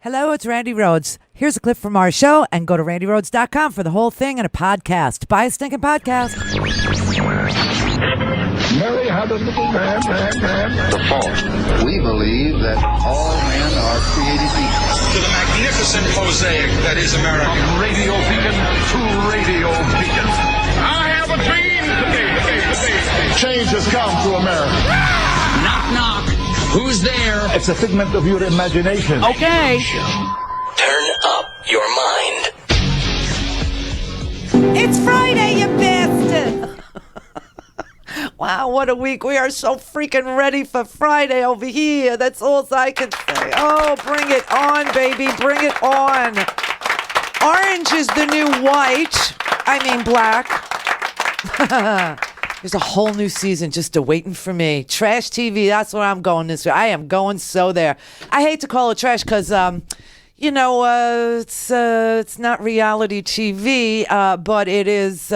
Hello, it's Randi Rhodes. Here's a clip from our show, and go to randyrhodes.com for the whole thing and a podcast. Buy a stinking podcast. Mary had a little man. The fault. We believe that all men are created equal. To the magnificent mosaic that is America. From radio beacon to radio beacon. I have a dream today. Change has come to America. Knock, knock. Who's there? It's a figment of your imagination. Okay. Turn up your mind. It's Friday, you bastard. Wow, what a week. We are so freaking ready for Friday over here. That's all I can say. Oh, bring it on, baby. Bring it on. Orange is the new white. I mean black. There's a whole new season just waiting for me. Trash TV, that's where I'm going this year. I am going so there. I hate to call it trash because, it's not reality TV, but it is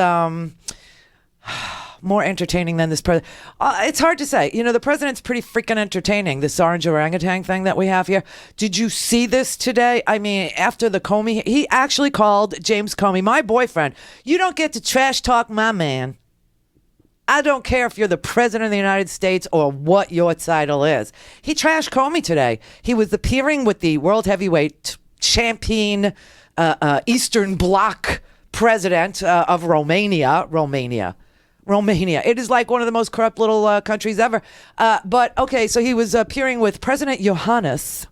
more entertaining than this president. It's hard to say. You know, the president's pretty freaking entertaining, this orange orangutan thing that we have here. Did you see this today? I mean, after the Comey, he actually called James Comey, my boyfriend. You don't get to trash talk my man. I don't care if you're the president of the United States or what your title is. He trashed Comey today. He was appearing with the world heavyweight champion, Eastern Bloc president of Romania. It is like one of the most corrupt little countries ever. But okay, so he was appearing with President Iohannis.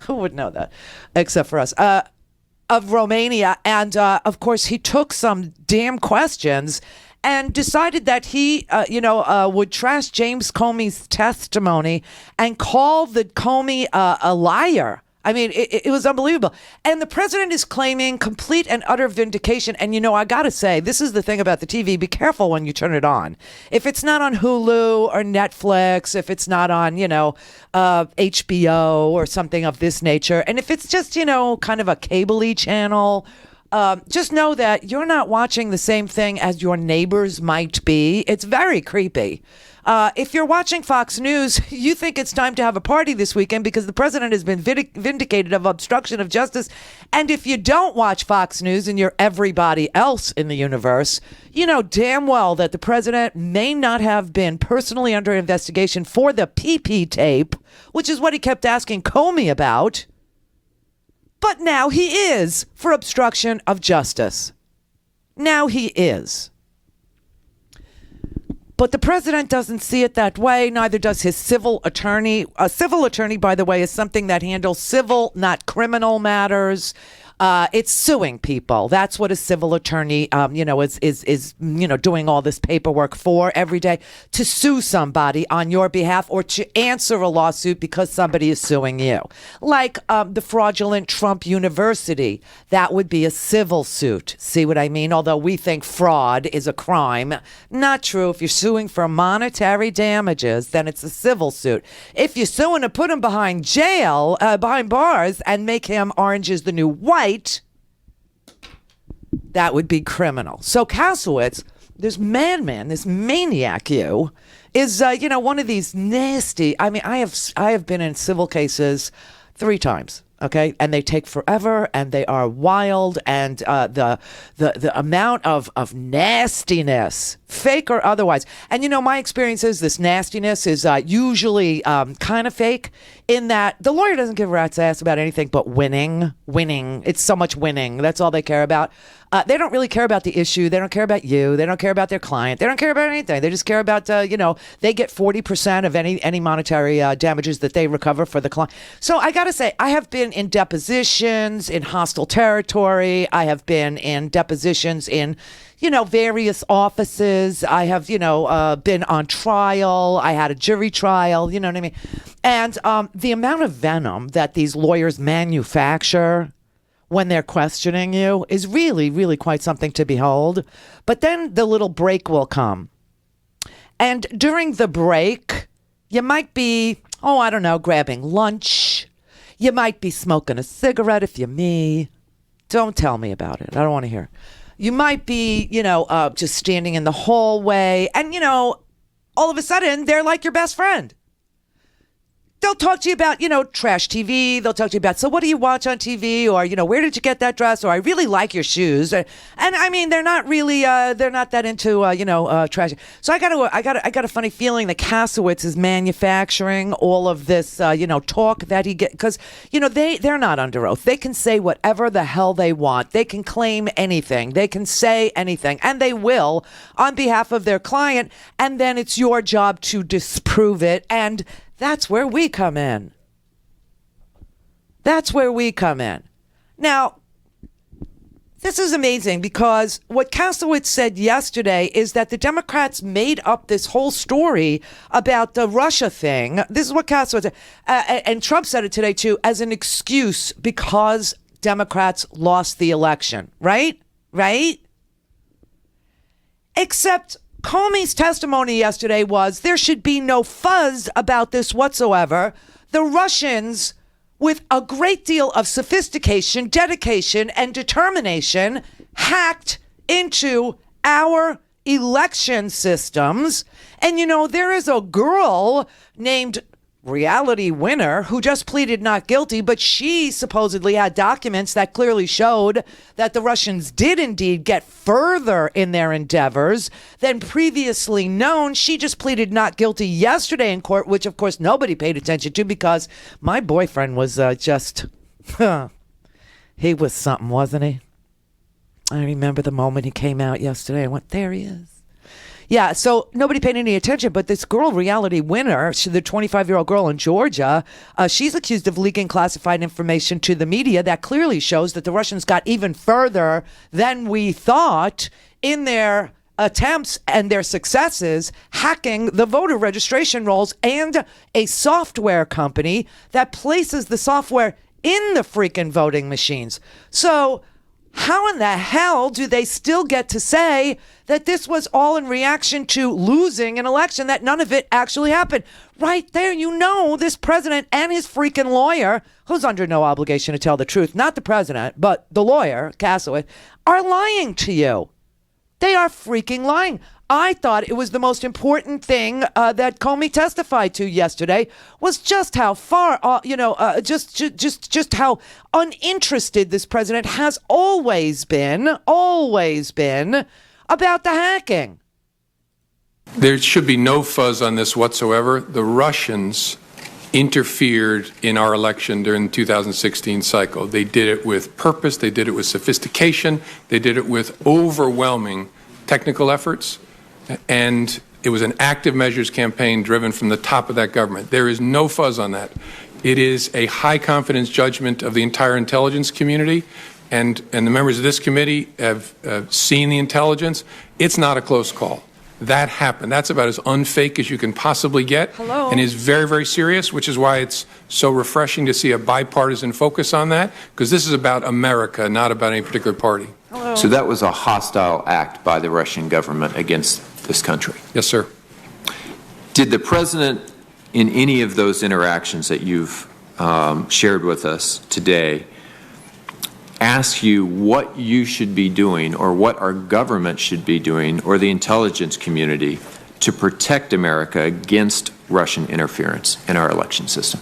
Who would know that? Except for us. Of Romania. And of course, he took some damn questions and decided that he, would trash James Comey's testimony and call the Comey a liar. I mean, it was unbelievable. And the president is claiming complete and utter vindication. And, I got to say, this is the thing about the TV. Be careful when you turn it on. If it's not on Hulu or Netflix, if it's not on, HBO or something of this nature, and if it's just, kind of a cable-y channel, just know that you're not watching the same thing as your neighbors might be. It's very creepy. If you're watching Fox News, you think it's time to have a party this weekend because the president has been vindicated of obstruction of justice. And if you don't watch Fox News and you're everybody else in the universe, you know damn well that the president may not have been personally under investigation for the PP tape, which is what he kept asking Comey about. But now he is for obstruction of justice. Now he is. But the president doesn't see it that way. Neither does his civil attorney. A civil attorney, by the way, is something that handles civil, not criminal matters. It's suing people. That's what a civil attorney, is doing all this paperwork for every day, to sue somebody on your behalf or to answer a lawsuit because somebody is suing you. Like the fraudulent Trump University, that would be a civil suit. See what I mean? Although we think fraud is a crime. Not true. If you're suing for monetary damages, then it's a civil suit. If you're suing to put him behind jail, behind bars, and make him Orange is the New White, that would be criminal. So Kasowitz, this madman, this maniac, is one of these nasty. I mean, I have been in civil cases 3 times. Okay, and they take forever, and they are wild, and the amount of nastiness, fake or otherwise. And my experience is this nastiness is usually kind of fake, in that the lawyer doesn't give a rat's ass about anything but winning. It's so much winning. That's all they care about. They don't really care about the issue. They don't care about you. They don't care about their client. They don't care about anything. They just care about, they get 40% of any monetary damages that they recover for the client. So I got to say, I have been in depositions in hostile territory. I have been in depositions in, various offices. I have, been on trial. I had a jury trial, you know what I mean? And the amount of venom that these lawyers manufacture when they're questioning you is really, really quite something to behold. But then the little break will come. And during the break, you might be, grabbing lunch. You might be smoking a cigarette if you're me. Don't tell me about it. I don't want to hear. You might be, just standing in the hallway. And, all of a sudden, they're like your best friend. they'll talk to you about, trash TV. They'll talk to you about, so what do you watch on TV? Or, where did you get that dress? Or I really like your shoes. And I mean, they're not really, they're not that into, trash. So I got a funny feeling that Kasowitz is manufacturing all of this, talk that he get, because, they're not under oath. They can say whatever the hell they want. They can claim anything. They can say anything, and they will on behalf of their client. And then it's your job to disprove it. And that's where we come in. That's where we come in. Now, this is amazing because what Kasowitz said yesterday is that the Democrats made up this whole story about the Russia thing. This is what Kasowitz said. And Trump said it today, too, as an excuse because Democrats lost the election. Right? Right? Except Comey's testimony yesterday was there should be no fuzz about this whatsoever. The Russians, with a great deal of sophistication, dedication, and determination, hacked into our election systems. And, there is a girl named Reality Winner who just pleaded not guilty, but she supposedly had documents that clearly showed that the Russians did indeed get further in their endeavors than previously known. She just pleaded not guilty yesterday in court, which of course nobody paid attention to because my boyfriend was he was something, wasn't he? I remember the moment he came out yesterday. I went, there he is. Yeah, so nobody paid any attention, but this girl, Reality Winner, the 25-year-old girl in Georgia, she's accused of leaking classified information to the media that clearly shows that the Russians got even further than we thought in their attempts and their successes hacking the voter registration rolls and a software company that places the software in the freaking voting machines. So how in the hell do they still get to say that this was all in reaction to losing an election, that none of it actually happened? Right there, this president and his freaking lawyer, who's under no obligation to tell the truth, not the president, but the lawyer, Kasowitz, are lying to you. They are freaking lying. I thought it was the most important thing that Comey testified to yesterday was just how far, just how uninterested this president has always been about the hacking. There should be no fuzz on this whatsoever. The Russians interfered in our election during the 2016 cycle. They did it with purpose. They did it with sophistication. They did it with overwhelming technical efforts. And it was an active measures campaign driven from the top of that government. There is no fuzz on that. It is a high confidence judgment of the entire intelligence community. And the members of this committee have seen the intelligence. It's not a close call. That happened. That's about as unfake as you can possibly get. Hello. And is very, very serious, which is why it's so refreshing to see a bipartisan focus on that, because this is about America, not about any particular party. Hello. So that was a hostile act by the Russian government against this country. Yes, sir. Did the president, in any of those interactions that you've shared with us today, ask you what you should be doing or what our government should be doing or the intelligence community to protect America against Russian interference in our election system?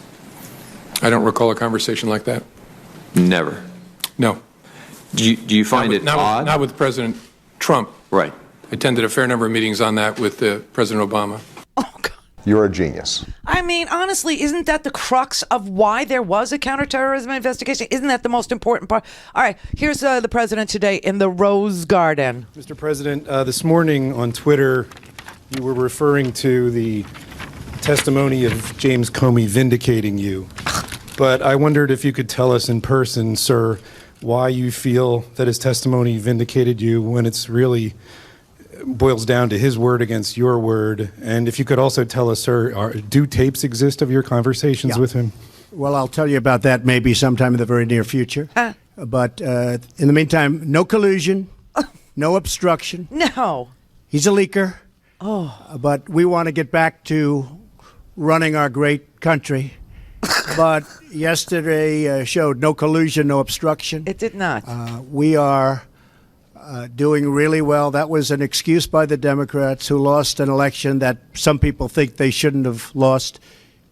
I don't recall a conversation like that. Never. No. Do you find it odd? Not with President Trump. Right. I attended a fair number of meetings on that with President Obama. Oh, God. You're a genius. I mean, honestly, isn't that the crux of why there was a counterterrorism investigation? Isn't that the most important part? All right, here's the president today in the Rose Garden. Mr. President, this morning on Twitter, you were referring to the testimony of James Comey vindicating you. But I wondered if you could tell us in person, sir, why you feel that his testimony vindicated you when it's really boils down to his word against your word. And if you could also tell us, sir, do tapes exist of your conversations with him? Well, I'll tell you about that maybe sometime in the very near future. But in the meantime, no collusion, no obstruction. No. He's a leaker. Oh. But we want to get back to running our great country. But yesterday showed no collusion, no obstruction. It did not. We are doing really well. That was an excuse by the Democrats who lost an election that some people think they shouldn't have lost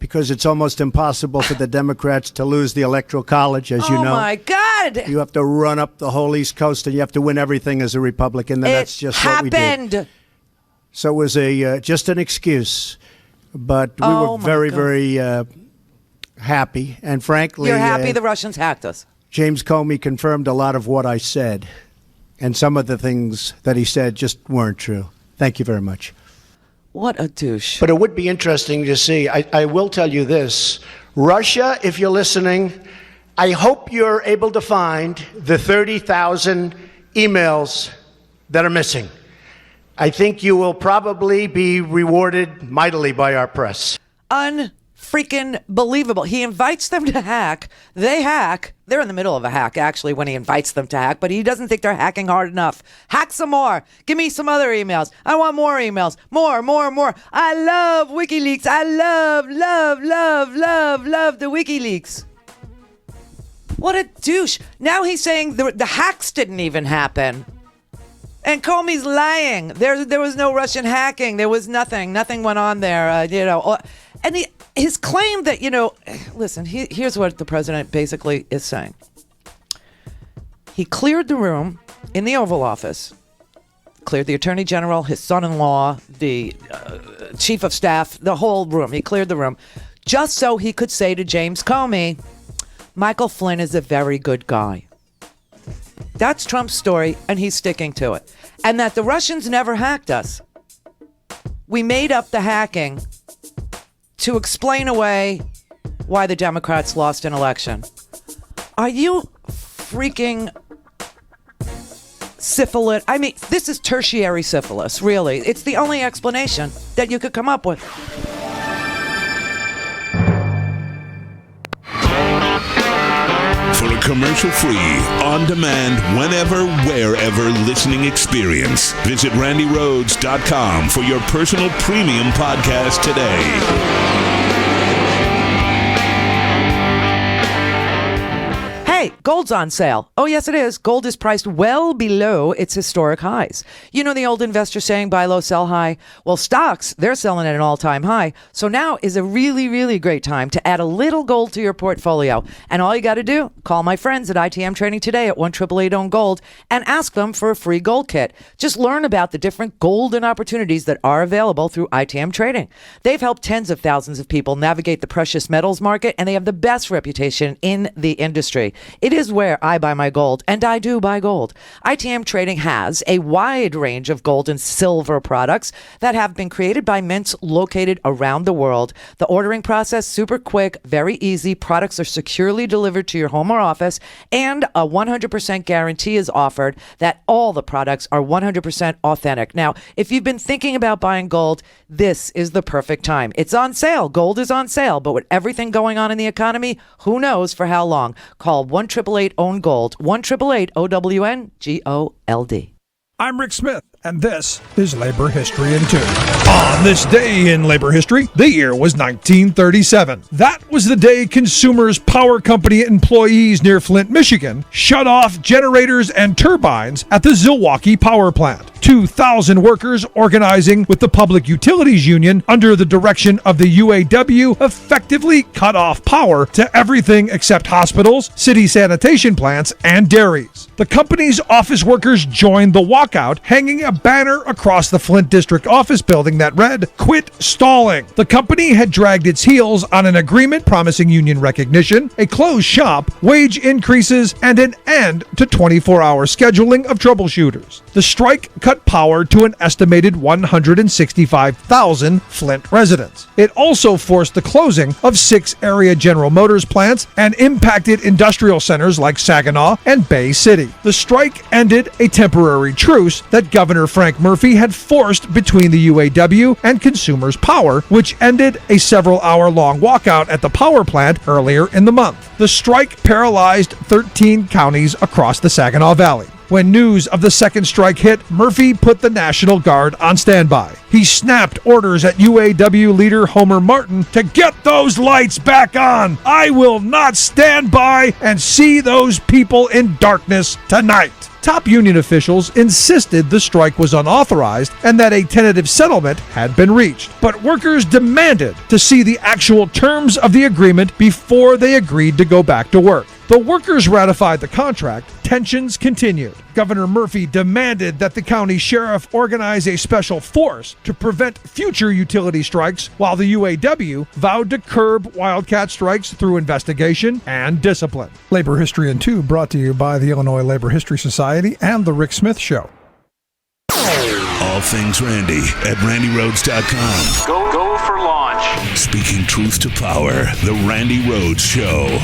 because it's almost impossible for the Democrats to lose the Electoral College, as you know. Oh, my God. You have to run up the whole East Coast, and you have to win everything as a Republican, and that's just what we did. So it was just an excuse. But we were very happy. And frankly... You're happy the Russians hacked us. James Comey confirmed a lot of what I said. And some of the things that he said just weren't true. Thank you very much. What a douche. But it would be interesting to see. I will tell you this. Russia, if you're listening, I hope you're able to find the 30,000 emails that are missing. I think you will probably be rewarded mightily by our press. Unfreaking believable. He invites them to hack. They hack. They're in the middle of a hack, actually, when he invites them to hack, but he doesn't think they're hacking hard enough. Hack some more. Give me some other emails. I want more emails. More. I love WikiLeaks. I love the WikiLeaks. What a douche. Now he's saying the hacks didn't even happen. And Comey's lying. There was no Russian hacking. There was nothing. Nothing went on there, And his claim that, listen, here's what the president basically is saying. He cleared the room in the Oval Office, cleared the Attorney General, his son-in-law, the chief of staff, the whole room. He cleared the room just so he could say to James Comey, Michael Flynn is a very good guy. That's Trump's story, and he's sticking to it. And that the Russians never hacked us. We made up the hacking to explain away why the Democrats lost an election. Are you freaking syphilis? I mean, this is tertiary syphilis, really. It's the only explanation that you could come up with. For a commercial-free, on-demand, whenever, wherever listening experience, visit RandiRhodes.com for your personal premium podcast today. Hey, gold's on sale. Oh, yes, it is. Gold is priced well below its historic highs. You know the old investor saying, buy low, sell high? Well, stocks, they're selling at an all-time high. So now is a really, really great time to add a little gold to your portfolio. And all you got to do, call my friends at ITM Trading today at 1-888-OWN-GOLD and ask them for a free gold kit. Just learn about the different golden opportunities that are available through ITM Trading. They've helped tens of thousands of people navigate the precious metals market, and they have the best reputation in the industry. It is where I buy my gold, and I do buy gold. ITM Trading has a wide range of gold and silver products that have been created by mints located around the world. The ordering process, super quick, very easy. Products are securely delivered to your home or office, and a 100% guarantee is offered that all the products are 100% authentic. Now, if you've been thinking about buying gold, this is the perfect time. It's on sale. Gold is on sale, but with everything going on in the economy, who knows for how long? Call 1-888-OWN-GOLD, 1-888-OWN-GOLD. I'm Rick Smith, and this is Labor History in 2. On this day in labor history, the year was 1937. That was the day Consumers Power Company employees near Flint, Michigan, shut off generators and turbines at the Zilwaukee Power Plant. 2,000 workers organizing with the Public Utilities Union under the direction of the UAW effectively cut off power to everything except hospitals, city sanitation plants, and dairies. The company's office workers joined the walkout, hanging a banner across the Flint District office building that read, "Quit stalling." The company had dragged its heels on an agreement promising union recognition, a closed shop, wage increases, and an end to 24-hour scheduling of troubleshooters. The strike cut power to an estimated 165,000 Flint residents. It also forced the closing of 6 area General Motors plants and impacted industrial centers like Saginaw and Bay City. The strike ended a temporary truce that Governor Frank Murphy had forced between the UAW and Consumers Power, which ended a several-hour-long walkout at the power plant earlier in the month. The strike paralyzed 13 counties across the Saginaw Valley. When news of the second strike hit, Murphy put the National Guard on standby. He snapped orders at UAW leader Homer Martin to get those lights back on. I will not stand by and see those people in darkness tonight. Top union officials insisted the strike was unauthorized and that a tentative settlement had been reached. But workers demanded to see the actual terms of the agreement before they agreed to go back to work. The workers ratified the contract. Tensions continued. Governor Murphy demanded that the county sheriff organize a special force to prevent future utility strikes, while the UAW vowed to curb wildcat strikes through investigation and discipline. Labor History in 2 brought to you by the Illinois Labor History Society and The Rick Smith Show. All things Randy at RandyRhodes.com. Go for launch. Speaking truth to power, The Randi Rhodes Show.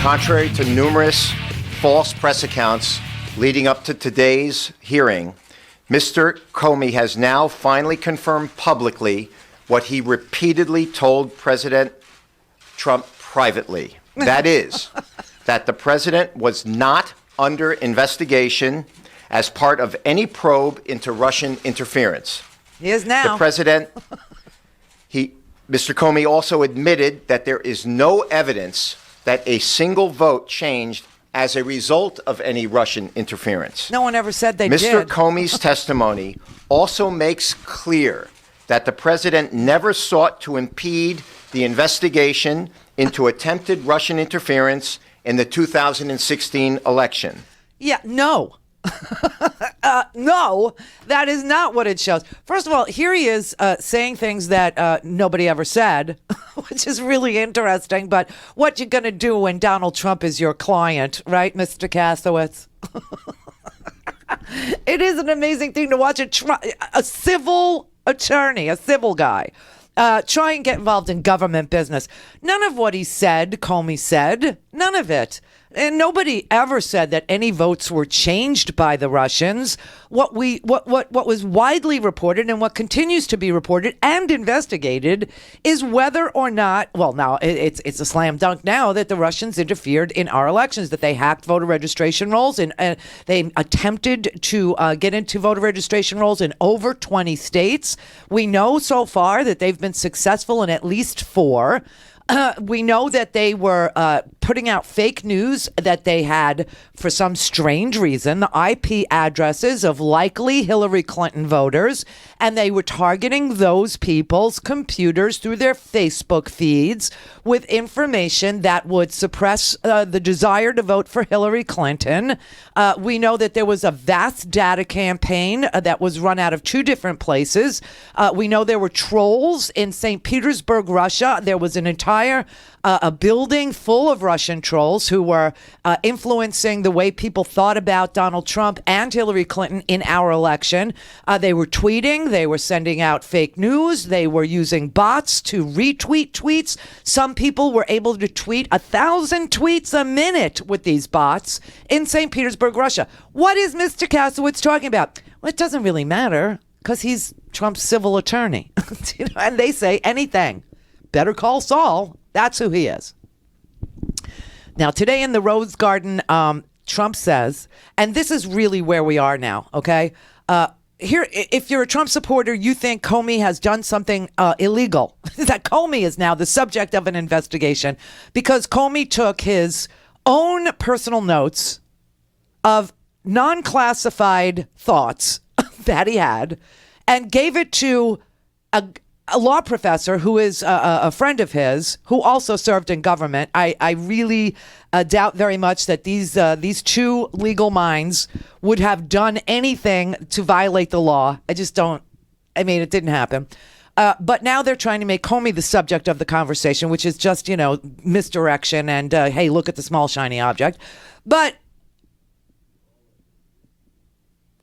Contrary to numerous false press accounts leading up to today's hearing, Mr. Comey has now finally confirmed publicly what he repeatedly told President Trump privately. That is, that the president was not under investigation as part of any probe into Russian interference. He is now. The president, Mr. Comey also admitted that there is no evidence that a single vote changed as a result of any Russian interference. No one ever said they did. Mr. did. Comey's testimony also makes clear that the president never sought to impede the investigation into attempted Russian interference in the 2016 election. Yeah, no. No, that is not what it shows. First of all, here he is saying things that nobody ever said, which is really interesting. But what you going to do when Donald Trump is your client, right, Mr. Kasowitz? It is an amazing thing to watch a civil attorney, a civil guy, try and get involved in government business. None of what he said, Comey said, none of it. And nobody ever said that any votes were changed by the Russians. What was widely reported and what continues to be reported and investigated is whether or not, well, now it's a slam dunk now that the Russians interfered in our elections, that they hacked voter registration rolls and they attempted to get into voter registration rolls in over 20 states. We know so far that they've been successful in at least 4. We know that they were putting out fake news that they had, for some strange reason, the IP addresses of likely Hillary Clinton voters, and they were targeting those people's computers through their Facebook feeds with information that would suppress the desire to vote for Hillary Clinton. We know that there was a vast data campaign that was run out of 2 different places. We know there were trolls in St. Petersburg, Russia. There was an entire a building full of Russian trolls who were influencing the way people thought about Donald Trump and Hillary Clinton in our election. They were tweeting. They were sending out fake news. They were using bots to retweet tweets. Some people were able to tweet 1,000 tweets a minute with these bots in St. Petersburg, Russia. What is Mr. Kasowitz talking about? Well, it doesn't really matter because he's Trump's civil attorney. And they say anything. Better call Saul. That's who he is. Now, today in the Rose Garden, Trump says, and this is really where we are now, okay? Here, if you're a Trump supporter, you think Comey has done something illegal. That Comey is now the subject of an investigation because Comey took his own personal notes of non-classified thoughts that he had and gave it to a law professor who is a friend of his who also served in government. I really doubt very much that these 2 legal minds would have done anything to violate the law. I just don't. I mean, it didn't happen. But now they're trying to make Comey the subject of the conversation, which is just, misdirection and, hey, look at the small shiny object. But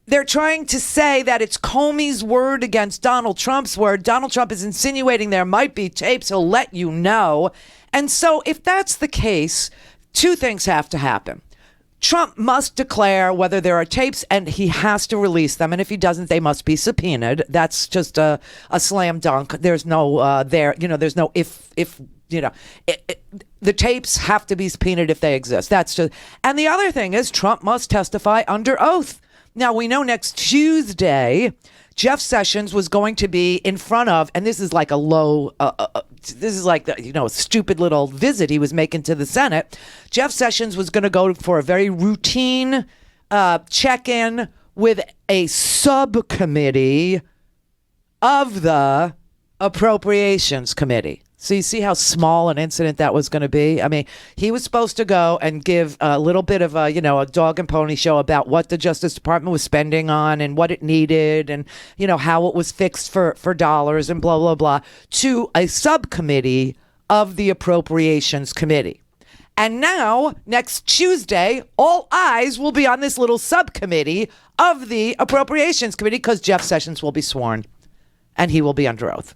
they're trying to say that it's Comey's word against Donald Trump's word. Donald Trump is insinuating there might be tapes. He'll let you know. And so if that's the case, 2 things have to happen. Trump must declare whether there are tapes and he has to release them. And if he doesn't, they must be subpoenaed. That's just a slam dunk. There's no there's no if the tapes have to be subpoenaed if they exist. That's just. And the other thing is Trump must testify under oath. Now, we know next Tuesday, Jeff Sessions was going to be in front of, and this is like a low this is like a stupid little visit he was making to the Senate. Jeff Sessions was going to go for a very routine check-in with a subcommittee of the Appropriations Committee. So you see how small an incident that was going to be? I mean, he was supposed to go and give a little bit of a dog and pony show about what the Justice Department was spending on and what it needed and, how it was fixed for dollars and blah, blah, blah, to a subcommittee of the Appropriations Committee. And now, next Tuesday, all eyes will be on this little subcommittee of the Appropriations Committee because Jeff Sessions will be sworn and he will be under oath.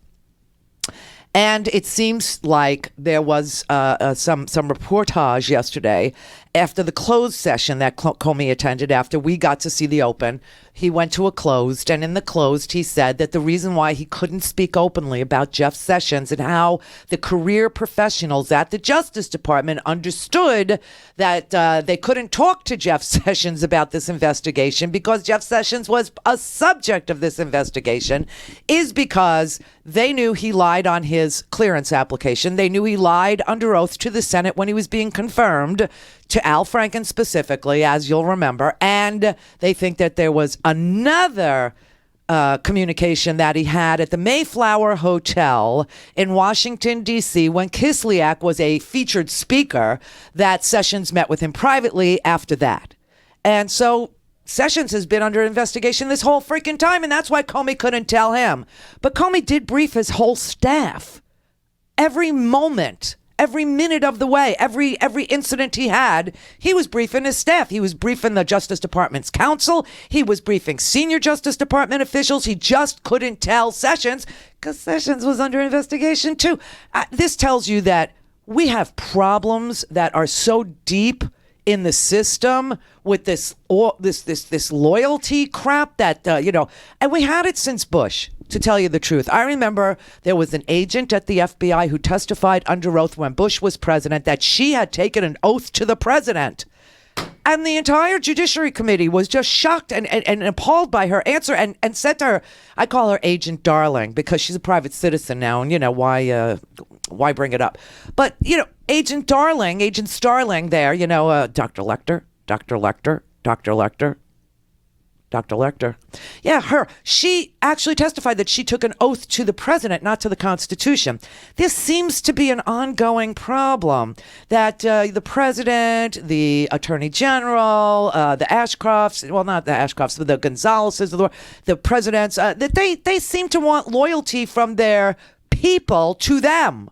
And it seems like there was some reportage yesterday after the closed session that Comey attended. After we got to see the open, he went to a closed, and in the closed, he said that the reason why he couldn't speak openly about Jeff Sessions and how the career professionals at the Justice Department understood that they couldn't talk to Jeff Sessions about this investigation because Jeff Sessions was a subject of this investigation is because they knew he lied on his clearance application. They knew he lied under oath to the Senate when he was being confirmed, to Al Franken specifically, as you'll remember. And they think that there was another communication that he had at the Mayflower Hotel in Washington, D.C., when Kislyak was a featured speaker, that Sessions met with him privately after that. And so Sessions has been under investigation this whole freaking time, and that's why Comey couldn't tell him. But Comey did brief his whole staff every moment, every minute of the way, every incident he had. He was briefing his staff. He was briefing the Justice Department's counsel. He was briefing senior Justice Department officials. He just couldn't tell Sessions because Sessions was under investigation too. This tells you that we have problems that are so deep in the system with this loyalty crap that and we had it since Bush, to tell you the truth. I remember there was an agent at the FBI who testified under oath when Bush was president that she had taken an oath to the president. And the entire Judiciary Committee was just shocked and appalled by her answer and said to her, I call her Agent Darling because she's a private citizen now, and why bring it up? But, Agent Starling there, Dr. Lecter, Dr. Lecter, Dr. Lecter, Dr. Lecter. Yeah, her. She actually testified that she took an oath to the president, not to the Constitution. This seems to be an ongoing problem that the president, the attorney general, the Ashcrofts, well, not the Ashcrofts, but the Gonzaleses, the presidents, that they seem to want loyalty from their people to them.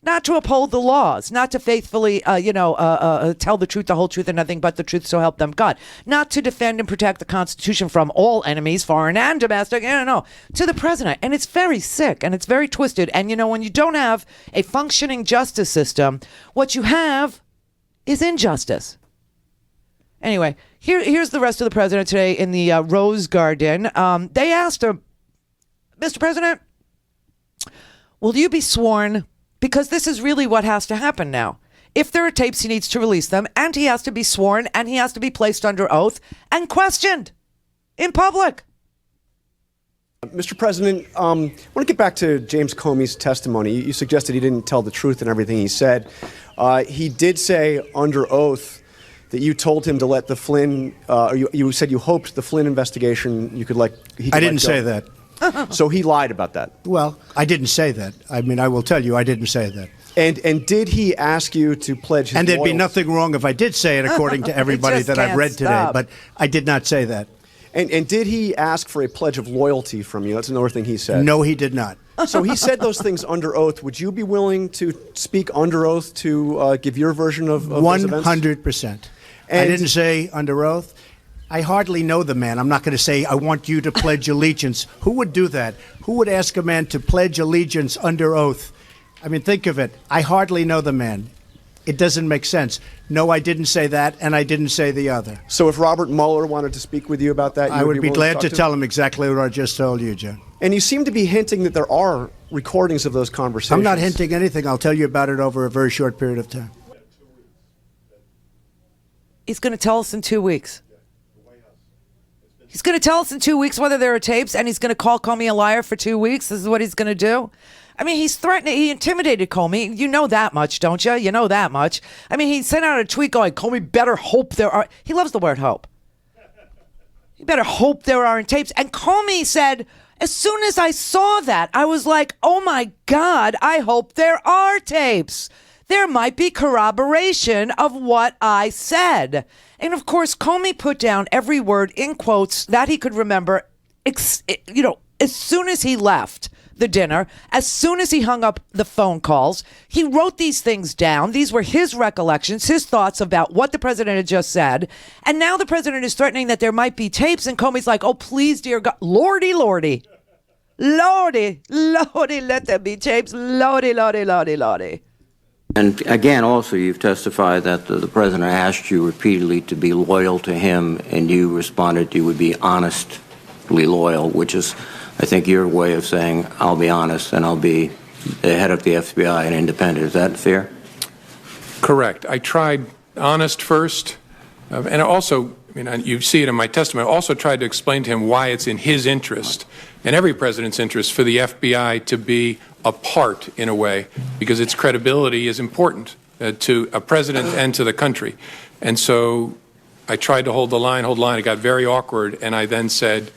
Not to uphold the laws, not to faithfully, tell the truth, the whole truth, and nothing but the truth, so help them God. Not to defend and protect the Constitution from all enemies, foreign and domestic, to the president. And it's very sick, and it's very twisted. And, when you don't have a functioning justice system, what you have is injustice. Anyway, here's the rest of the president today in the Rose Garden. They asked him, Mr. President, will you be sworn? Because this is really what has to happen now. If there are tapes, he needs to release them, and he has to be sworn, and he has to be placed under oath and questioned in public. Mr. President, I want to get back to James Comey's testimony. You suggested he didn't tell the truth in everything he said. He did say under oath that you told him to let the Flynn, you said you hoped the Flynn investigation you could let. I didn't say that. So he lied about that. Well, I didn't say that. I mean, I will tell you, I didn't say that. And did he ask you to pledge his And there'd loyalty? be nothing wrong if I did say it, according to everybody that I've read today. But I did not say that. And did he ask for a pledge of loyalty from you? That's another thing he said. No, he did not. So he said those things under oath. Would you be willing to speak under oath to give your version of those events? 100%. I didn't say under oath. I hardly know the man. I'm not going to say, I want you to pledge allegiance. Who would do that? Who would ask a man to pledge allegiance under oath? I mean, think of it. I hardly know the man. It doesn't make sense. No, I didn't say that, and I didn't say the other. So if Robert Mueller wanted to speak with you about that, I would be glad to tell him exactly what I just told you, John. And you seem to be hinting that there are recordings of those conversations. I'm not hinting anything. I'll tell you about it over a very short period of time. He's going to tell us in 2 weeks. He's going to tell us in 2 weeks whether there are tapes, and he's going to call Comey a liar for 2 weeks. This is what he's going to do. I mean, he's threatening. He intimidated Comey. You know that much, don't you? You know that much. I mean, he sent out a tweet going, Comey better hope there are. He loves the word hope. You better hope there aren't tapes. And Comey said, as soon as I saw that, I was like, oh my God, I hope there are tapes. There might be corroboration of what I said. And of course, Comey put down every word in quotes that he could remember, as soon as he left the dinner, as soon as he hung up the phone calls, he wrote these things down. These were his recollections, his thoughts about what the president had just said. And now the president is threatening that there might be tapes. And Comey's like, oh, please, dear God, Lordy, Lordy, Lordy, Lordy, let there be tapes. Lordy, Lordy, Lordy, Lordy. And again, also, you've testified that the president asked you repeatedly to be loyal to him, and you responded you would be honestly loyal, which is, I think, your way of saying, I'll be honest and I'll be the head of the FBI and independent. Is that fair? Correct. I tried honest first, and also, you see it in my testimony, I also tried to explain to him why it's in his interest and every president's interest for the FBI to be apart in a way, because its credibility is important to a president and to the country. And so I tried to hold the line. It got very awkward, and I then said,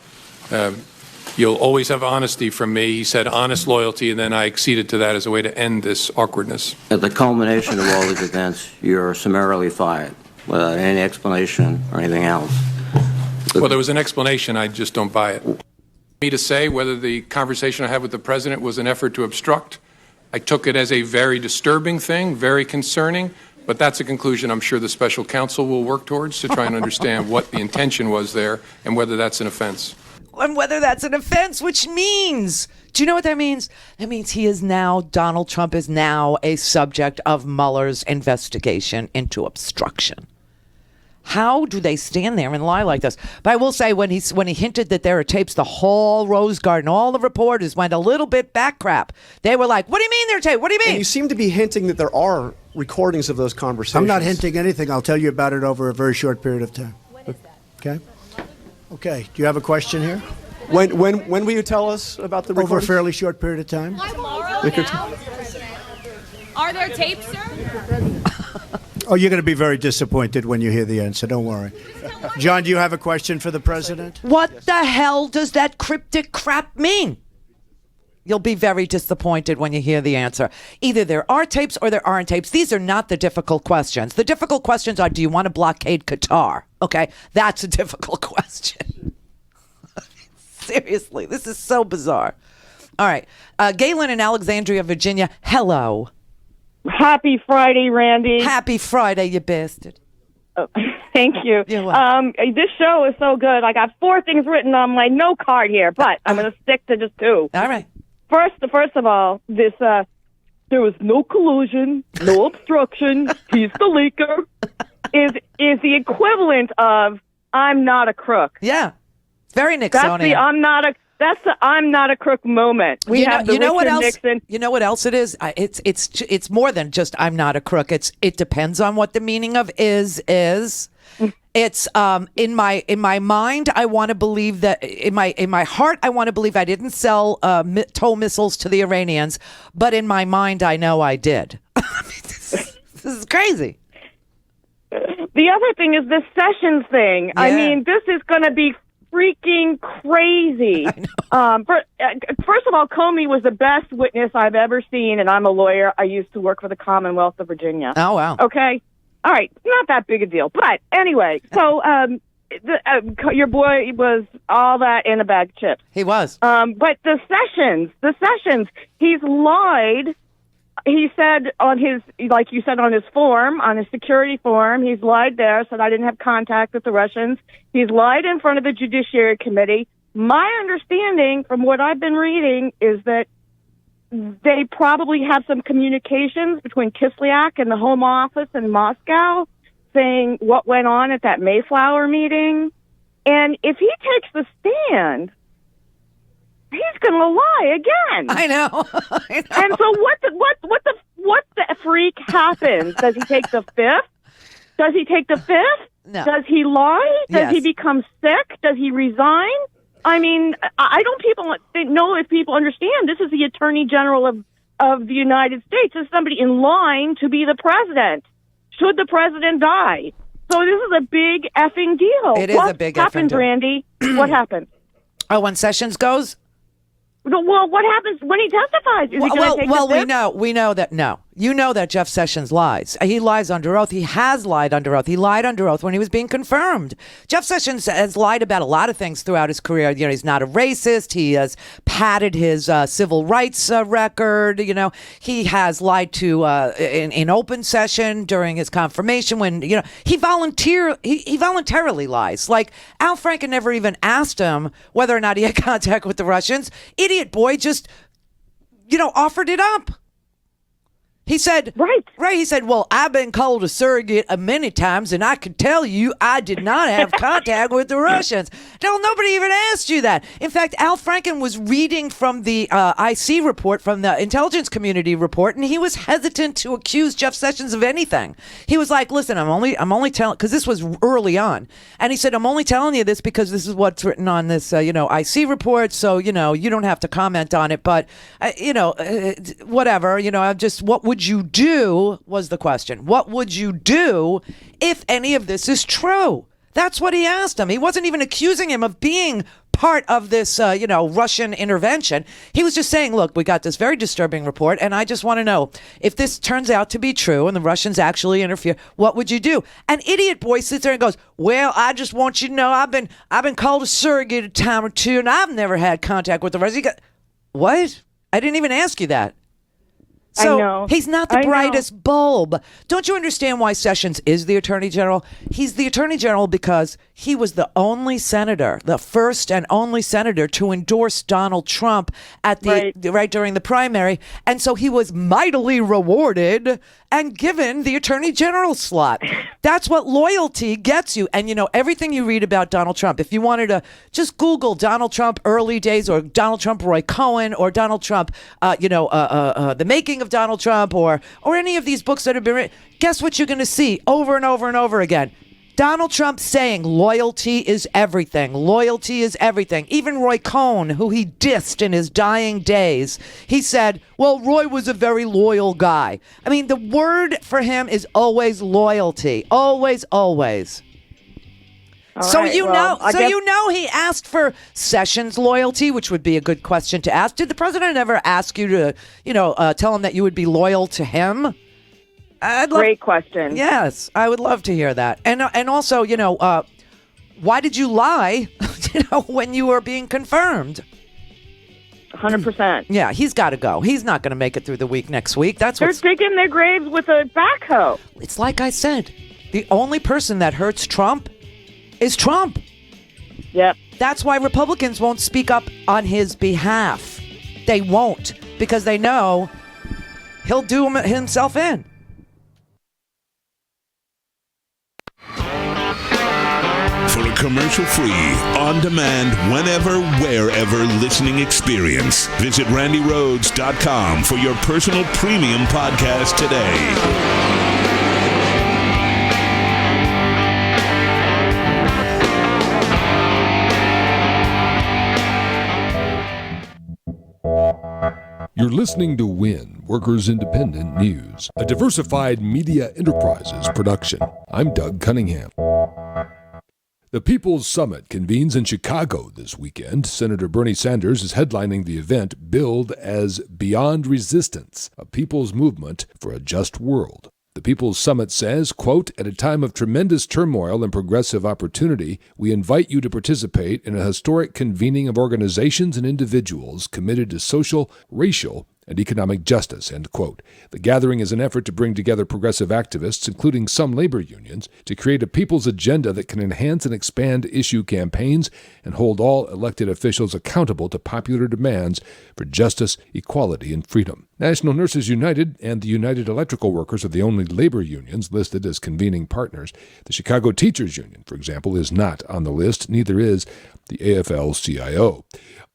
you'll always have honesty from me. He said honest loyalty, and then I acceded to that as a way to end this awkwardness. At the culmination of all these events, you're summarily fired without any explanation or anything else. Well, there was an explanation. I just don't buy it. Me to say whether the conversation I had with the president was an effort to obstruct. I took it as a very disturbing thing, very concerning, but that's a conclusion I'm sure the special counsel will work towards to try and understand what the intention was there and whether that's an offense. And whether that's an offense, which means, do you know what that means? That means Donald Trump is now a subject of Mueller's investigation into obstruction. How do they stand there and lie like this? But I will say, when he hinted that there are tapes, the whole Rose Garden, all the reporters went a little bit back crap. They were like, what do you mean there are tapes? What do you mean? And you seem to be hinting that there are recordings of those conversations. I'm not hinting anything. I'll tell you about it over a very short period of time. When is that? Okay? Okay. Do you have a question here? When will you tell us about the recordings? Over a fairly short period of time. Tomorrow? Now? Are there tapes, sir? Oh, you're going to be very disappointed when you hear the answer. Don't worry. John, do you have a question for the president? What the hell does that cryptic crap mean? You'll be very disappointed when you hear the answer. Either there are tapes or there aren't tapes. These are not the difficult questions. The difficult questions are, do you want to blockade Qatar? Okay, that's a difficult question. Seriously, this is so bizarre. All right, Galen in Alexandria, Virginia, hello. Happy Friday, Randy. Happy Friday, you bastard. Thank you. You're welcome. This show is so good. I got 4 things written on my note card here, but I'm going to stick to just 2. All right. First of all, this there was no collusion, no obstruction. He's the leaker. Is the equivalent of I'm not a crook. Yeah, very Nixonian. That's the I'm not a crook moment. We have the Richard what else? Nixon. You know what else it is? It's more than just I'm not a crook. It depends on what the meaning of is. It's in my mind, I want to believe that in my heart, I want to believe I didn't sell tow missiles to the Iranians, but in my mind, I know I did. This is crazy. The other thing is this Sessions thing. Yeah. I mean, this is going to be freaking crazy. First of all, Comey was the best witness I've ever seen, and I'm a lawyer. I used to work for the Commonwealth of Virginia. Oh, wow. Okay. All right. Not that big a deal. But anyway, so your boy was all that in a bag of chips. He was. But the Sessions, he's lied. He said on his, like you said, on his form, on his security form, he's lied there, said I didn't have contact with the Russians. He's lied in front of the Judiciary Committee. My understanding from what I've been reading is that they probably have some communications between Kislyak and the Home Office in Moscow saying what went on at that Mayflower meeting. And if he takes the stand, he's going to lie again. I know. And so what the freak happens? Does he take the 5th? No. Does he lie? Does he become sick? Does he resign? I mean, I don't know if people understand. This is the Attorney General of the United States. This is somebody in line to be the president. Should the president die? So this is a big effing deal. It is a big effing deal. Randy? What happens? Oh, when Sessions goes? Well, what happens when he testifies? Is he going to take the fifth? we know that no. You know that Jeff Sessions lies. He lies under oath. He has lied under oath. He lied under oath when he was being confirmed. Jeff Sessions has lied about a lot of things throughout his career. You know, he's not a racist. He has padded his civil rights record. You know, he has lied to in open session during his confirmation when, you know, he voluntarily lies. Like Al Franken never even asked him whether or not he had contact with the Russians. Idiot boy just, you know, offered it up. He said, right. He said, well, I've been called a surrogate many times, and I can tell you I did not have contact with the Russians. No, nobody even asked you that. In fact, Al Franken was reading from the IC report, from the intelligence community report, and he was hesitant to accuse Jeff Sessions of anything. He was like, listen, I'm only telling, because this was early on, and he said, I'm only telling you this because this is what's written on this, IC report, so, you don't have to comment on it, but, whatever, what would you do was the question. What would you do if any of this is true? That's what he asked him. He wasn't even accusing him of being part of this, Russian intervention. He was just saying, look, we got this very disturbing report, and I just want to know if this turns out to be true and the Russians actually interfere, what would you do? An idiot boy sits there and goes, well, I just want you to know I've been called a surrogate a time or two, and I've never had contact with the Russians. What? I didn't even ask you that. So I know. He's not the brightest bulb. Don't you understand why Sessions is the Attorney General? He's the Attorney General because he was the only senator, the first and only senator to endorse Donald Trump at the right during the primary. And so he was mightily rewarded and given the Attorney General slot. That's what loyalty gets you. And, everything you read about Donald Trump, if you wanted to just Google Donald Trump early days or Donald Trump Roy Cohen or Donald Trump, The Making of Donald Trump or any of these books that have been written, guess what you're going to see over and over and over again? Donald Trump saying loyalty is everything. Loyalty is everything. Even Roy Cohn, who he dissed in his dying days, he said, well, Roy was a very loyal guy. I mean, the word for him is always loyalty. Always, always. So you know he asked for Sessions' loyalty, which would be a good question to ask. Did the president ever ask you to, tell him that you would be loyal to him? Great question. Yes, I would love to hear that. And also, why did you lie, when you were being confirmed? 100%. Yeah, he's got to go. He's not going to make it through the week next week. They're digging their graves with a backhoe. It's like I said, the only person that hurts Trump is Trump. Yep. That's why Republicans won't speak up on his behalf. They won't, because they know he'll do himself in. For a commercial-free, on-demand, whenever, wherever listening experience, visit RandiRhodes.com for your personal premium podcast today. You're listening to WIN, Workers Independent News, a diversified media enterprises production. I'm Doug Cunningham. The People's Summit convenes in Chicago this weekend. Senator Bernie Sanders is headlining the event billed as Beyond Resistance, a people's movement for a just world. The People's Summit says, quote, at a time of tremendous turmoil and progressive opportunity, we invite you to participate in a historic convening of organizations and individuals committed to social, racial, and economic justice, end quote. The gathering is an effort to bring together progressive activists, including some labor unions, to create a people's agenda that can enhance and expand issue campaigns and hold all elected officials accountable to popular demands for justice, equality, and freedom. National Nurses United and the United Electrical Workers are the only labor unions listed as convening partners. The Chicago Teachers Union, for example, is not on the list, neither is the AFL-CIO.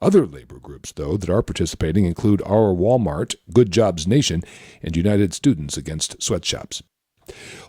Other labor groups, though, that are participating include Our Walmart, Good Jobs Nation, and United Students Against Sweatshops.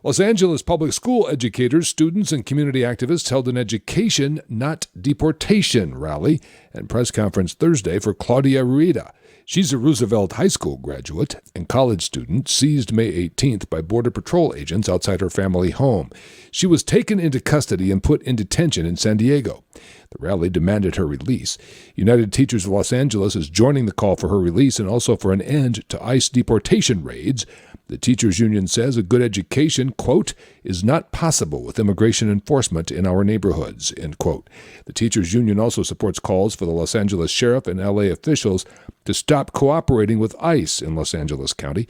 Los Angeles public school educators, students, and community activists held an education, not deportation rally and press conference Thursday for Claudia Rueda. She's a Roosevelt High School graduate and college student seized May 18th by Border Patrol agents outside her family home. She was taken into custody and put in detention in San Diego. The rally demanded her release. United Teachers of Los Angeles is joining the call for her release and also for an end to ICE deportation raids. The teachers union says a good education, quote, is not possible with immigration enforcement in our neighborhoods, end quote. The teachers union also supports calls for the Los Angeles sheriff and LA officials to stop cooperating with ICE in Los Angeles County.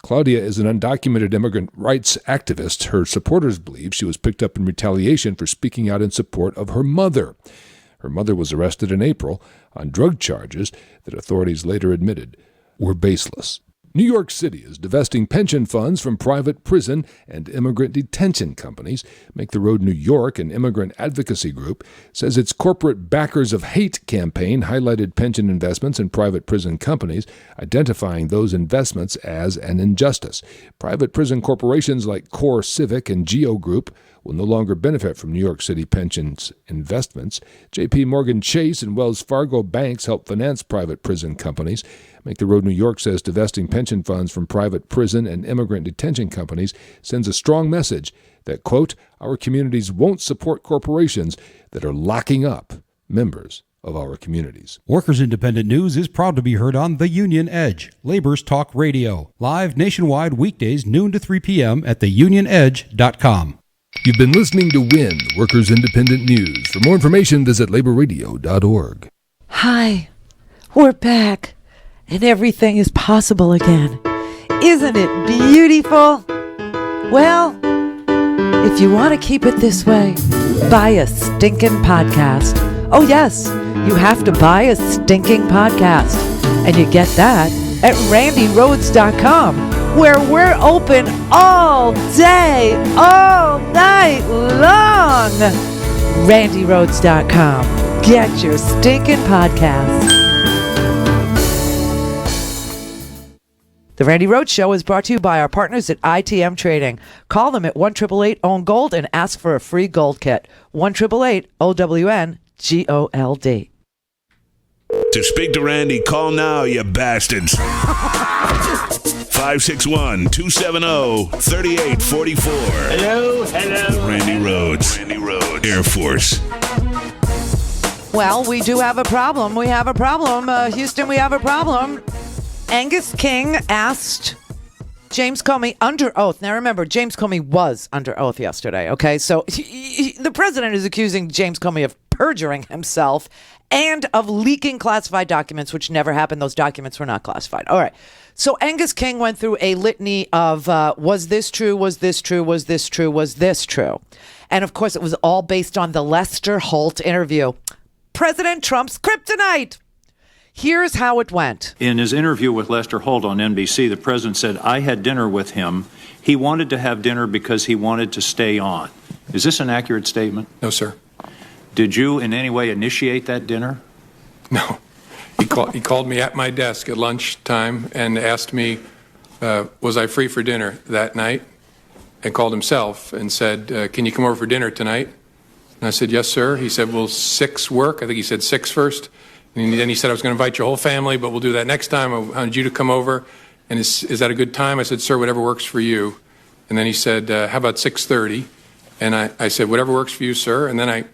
Claudia is an undocumented immigrant rights activist. Her supporters believe she was picked up in retaliation for speaking out in support of her mother. Her mother was arrested in April on drug charges that authorities later admitted were baseless. New York City is divesting pension funds from private prison and immigrant detention companies. Make the Road New York, an immigrant advocacy group, says its corporate backers of hate campaign highlighted pension investments in private prison companies, identifying those investments as an injustice. Private prison corporations like Core Civic and Geo Group will no longer benefit from New York City pensions investments. J.P. Morgan Chase and Wells Fargo banks help finance private prison companies. Make the Road New York says divesting pension funds from private prison and immigrant detention companies sends a strong message that, quote, our communities won't support corporations that are locking up members of our communities. Workers Independent News is proud to be heard on The Union Edge, Labor's Talk Radio, live nationwide weekdays noon to 3 p.m. at theunionedge.com. You've been listening to WIN, Workers Independent News. For more information, visit laborradio.org. Hi, we're back, and everything is possible again. Isn't it beautiful? Well, if you want to keep it this way, buy a stinking podcast. Oh, yes, you have to buy a stinking podcast. And you get that at RandiRhodes.com, where we're open all day, all night long. RandiRhodes.com. Get your stinking podcast. The Randi Rhodes Show is brought to you by our partners at ITM Trading. Call them at 1-888-OWN-GOLD and ask for a free gold kit. 1-888-OWN-GOLD. To speak to Randi, call now, you bastards. 561-270-3844. Hello. Randi Rhodes. Air Force. Well, we do have a problem. We have a problem. Houston, we have a problem. Angus King asked James Comey under oath. Now, remember, James Comey was under oath yesterday, okay? So the president is accusing James Comey of perjuring himself and of leaking classified documents, which never happened. Those documents were not classified. All right. So Angus King went through a litany of was this true, was this true, was this true, was this true? And, of course, it was all based on the Lester Holt interview. President Trump's kryptonite. Here's how it went. In his interview with Lester Holt on NBC, the president said, I had dinner with him. He wanted to have dinner because he wanted to stay on. Is this an accurate statement? No, sir. Did you in any way initiate that dinner? No. He called me at my desk at lunchtime and asked me, was I free for dinner that night? And called himself and said, can you come over for dinner tonight? And I said, yes, sir. He said, will 6 work? I think he said 6 first. And then he said, I was going to invite your whole family, but we'll do that next time. I wanted you to come over. And is that a good time? I said, sir, whatever works for you. And then he said, how about 6:30? And I said, whatever works for you, sir. And then I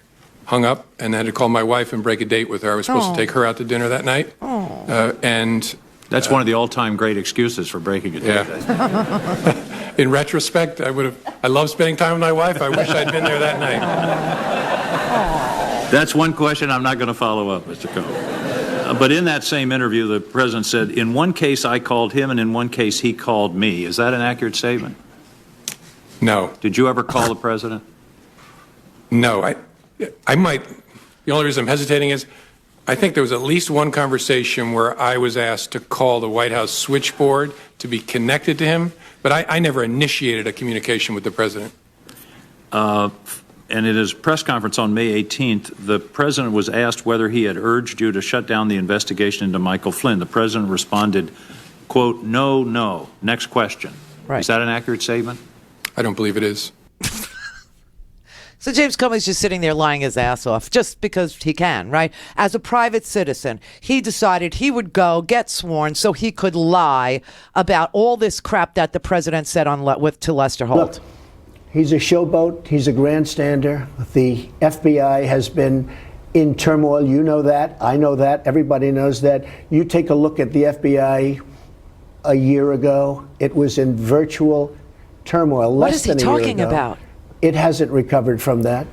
hung up and had to call my wife and break a date with her. I was supposed to take her out to dinner that night. And that's one of the all-time great excuses for breaking a date. Yeah. In retrospect, I love spending time with my wife. I wish I'd been there that night. That's one question I'm not going to follow up, Mr. Comey. But in that same interview, the president said, in one case I called him and in one case he called me. Is that an accurate statement? No. Did you ever call the president? No. I might. The only reason I'm hesitating is I think there was at least one conversation where I was asked to call the White House switchboard to be connected to him, but I never initiated a communication with the president. And in his press conference on May 18th, the president was asked whether he had urged you to shut down the investigation into Michael Flynn. The president responded, quote, no. Next question. Right. Is that an accurate statement? I don't believe it is. So James Comey's just sitting there lying his ass off just because he can, right? As a private citizen, he decided he would go get sworn so he could lie about all this crap that the president said to Lester Holt. Look, he's a showboat. He's a grandstander. The FBI has been in turmoil. You know that. I know that. Everybody knows that. You take a look at the FBI a year ago. It was in virtual turmoil. What is he talking about? It hasn't recovered from that.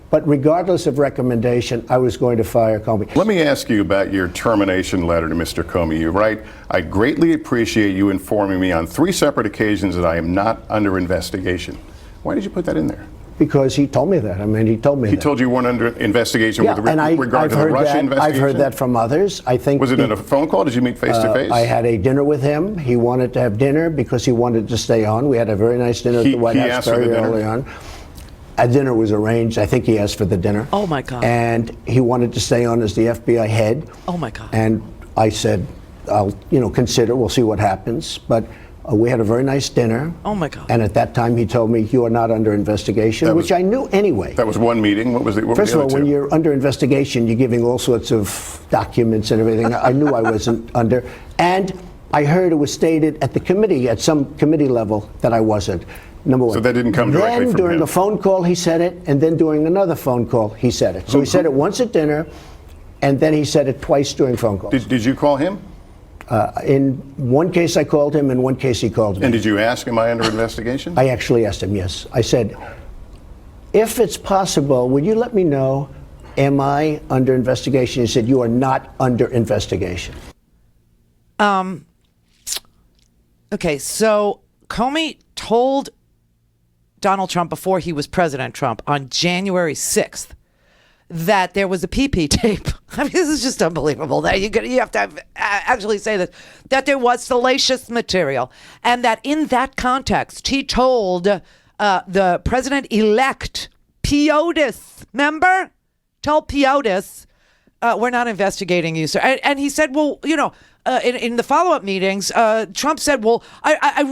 But regardless of recommendation, I was going to fire Comey. Let me ask you about your termination letter to Mr. Comey. You write, I greatly appreciate you informing me on 3 separate occasions that I am not under investigation. Why did you put that in there? Because he told me that. I mean, he told me He that. told you weren't under investigation with regard I've to the heard Russia that. investigation? I've heard that from others. I think. Was it in a phone call? Did you meet face to face? I had a dinner with him. He wanted to have dinner because he wanted to stay on. We had a very nice dinner at the White House very early on. A dinner was arranged. I think he asked for the dinner. Oh, my God. And he wanted to stay on as the FBI head. Oh, my God. And I said, I'll, consider. We'll see what happens. But we had a very nice dinner. Oh, my God. And at that time, he told me, you are not under investigation, which I knew anyway. That was one meeting. What was it? First of all, when you're under investigation, you're giving all sorts of documents and everything. I knew I wasn't under. And I heard it was stated at the committee, at some committee level, that I wasn't. Number one. So that didn't come directly Then from during him. a phone call, he said it, and then during another phone call, he said it. So he said it once at dinner, and then he said it twice during phone calls. Did you call him? In one case, I called him. In one case, he called me. And did you ask, am I under investigation? I actually asked him, yes. I said, if it's possible, would you let me know, am I under investigation? He said, you are not under investigation. Okay, so Comey told Donald Trump before he was President Trump on January 6th that there was a PP tape. I mean, this is just unbelievable that you have to actually say this, that there was salacious material, and that in that context, he told the president-elect POTUS, remember? Tell POTUS, we're not investigating you, sir. And he said, well, in the follow-up meetings, Trump said, well, I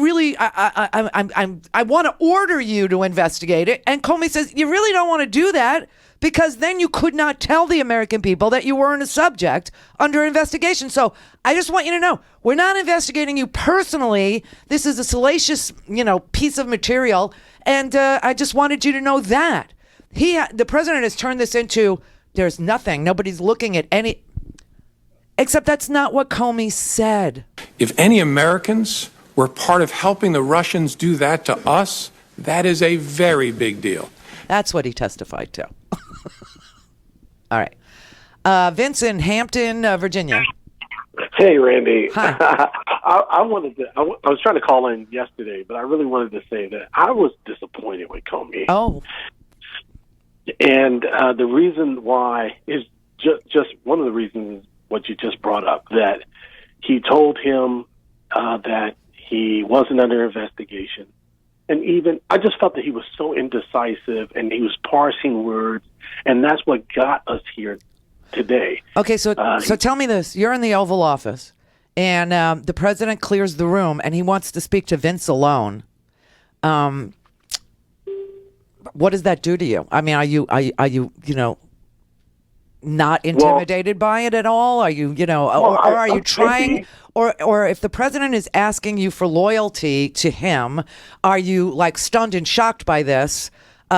want to order you to investigate it. And Comey says, you really don't want to do that because then you could not tell the American people that you weren't a subject under investigation. So I just want you to know, we're not investigating you personally. This is a salacious, piece of material. And I just wanted you to know that. The president has turned this into, there's nothing. Nobody's looking at any... Except that's not what Comey said. If any Americans were part of helping the Russians do that to us, that is a very big deal. That's what he testified to. All right. Vince in Hampton, Virginia. Hey, Randy. Hi. I was trying to call in yesterday, but I really wanted to say that I was disappointed with Comey. Oh. And the reason why is just one of the reasons is what you just brought up, that he told him that he wasn't under investigation. And even, I just felt that he was so indecisive and he was parsing words, and that's what got us here today. Okay, so tell me this. You're in the Oval Office, and the president clears the room, and he wants to speak to Vince alone. What does that do to you? I mean, are you not intimidated by it at all? Are you, or are you trying, or if the president is asking you for loyalty to him, are you like stunned and shocked by this?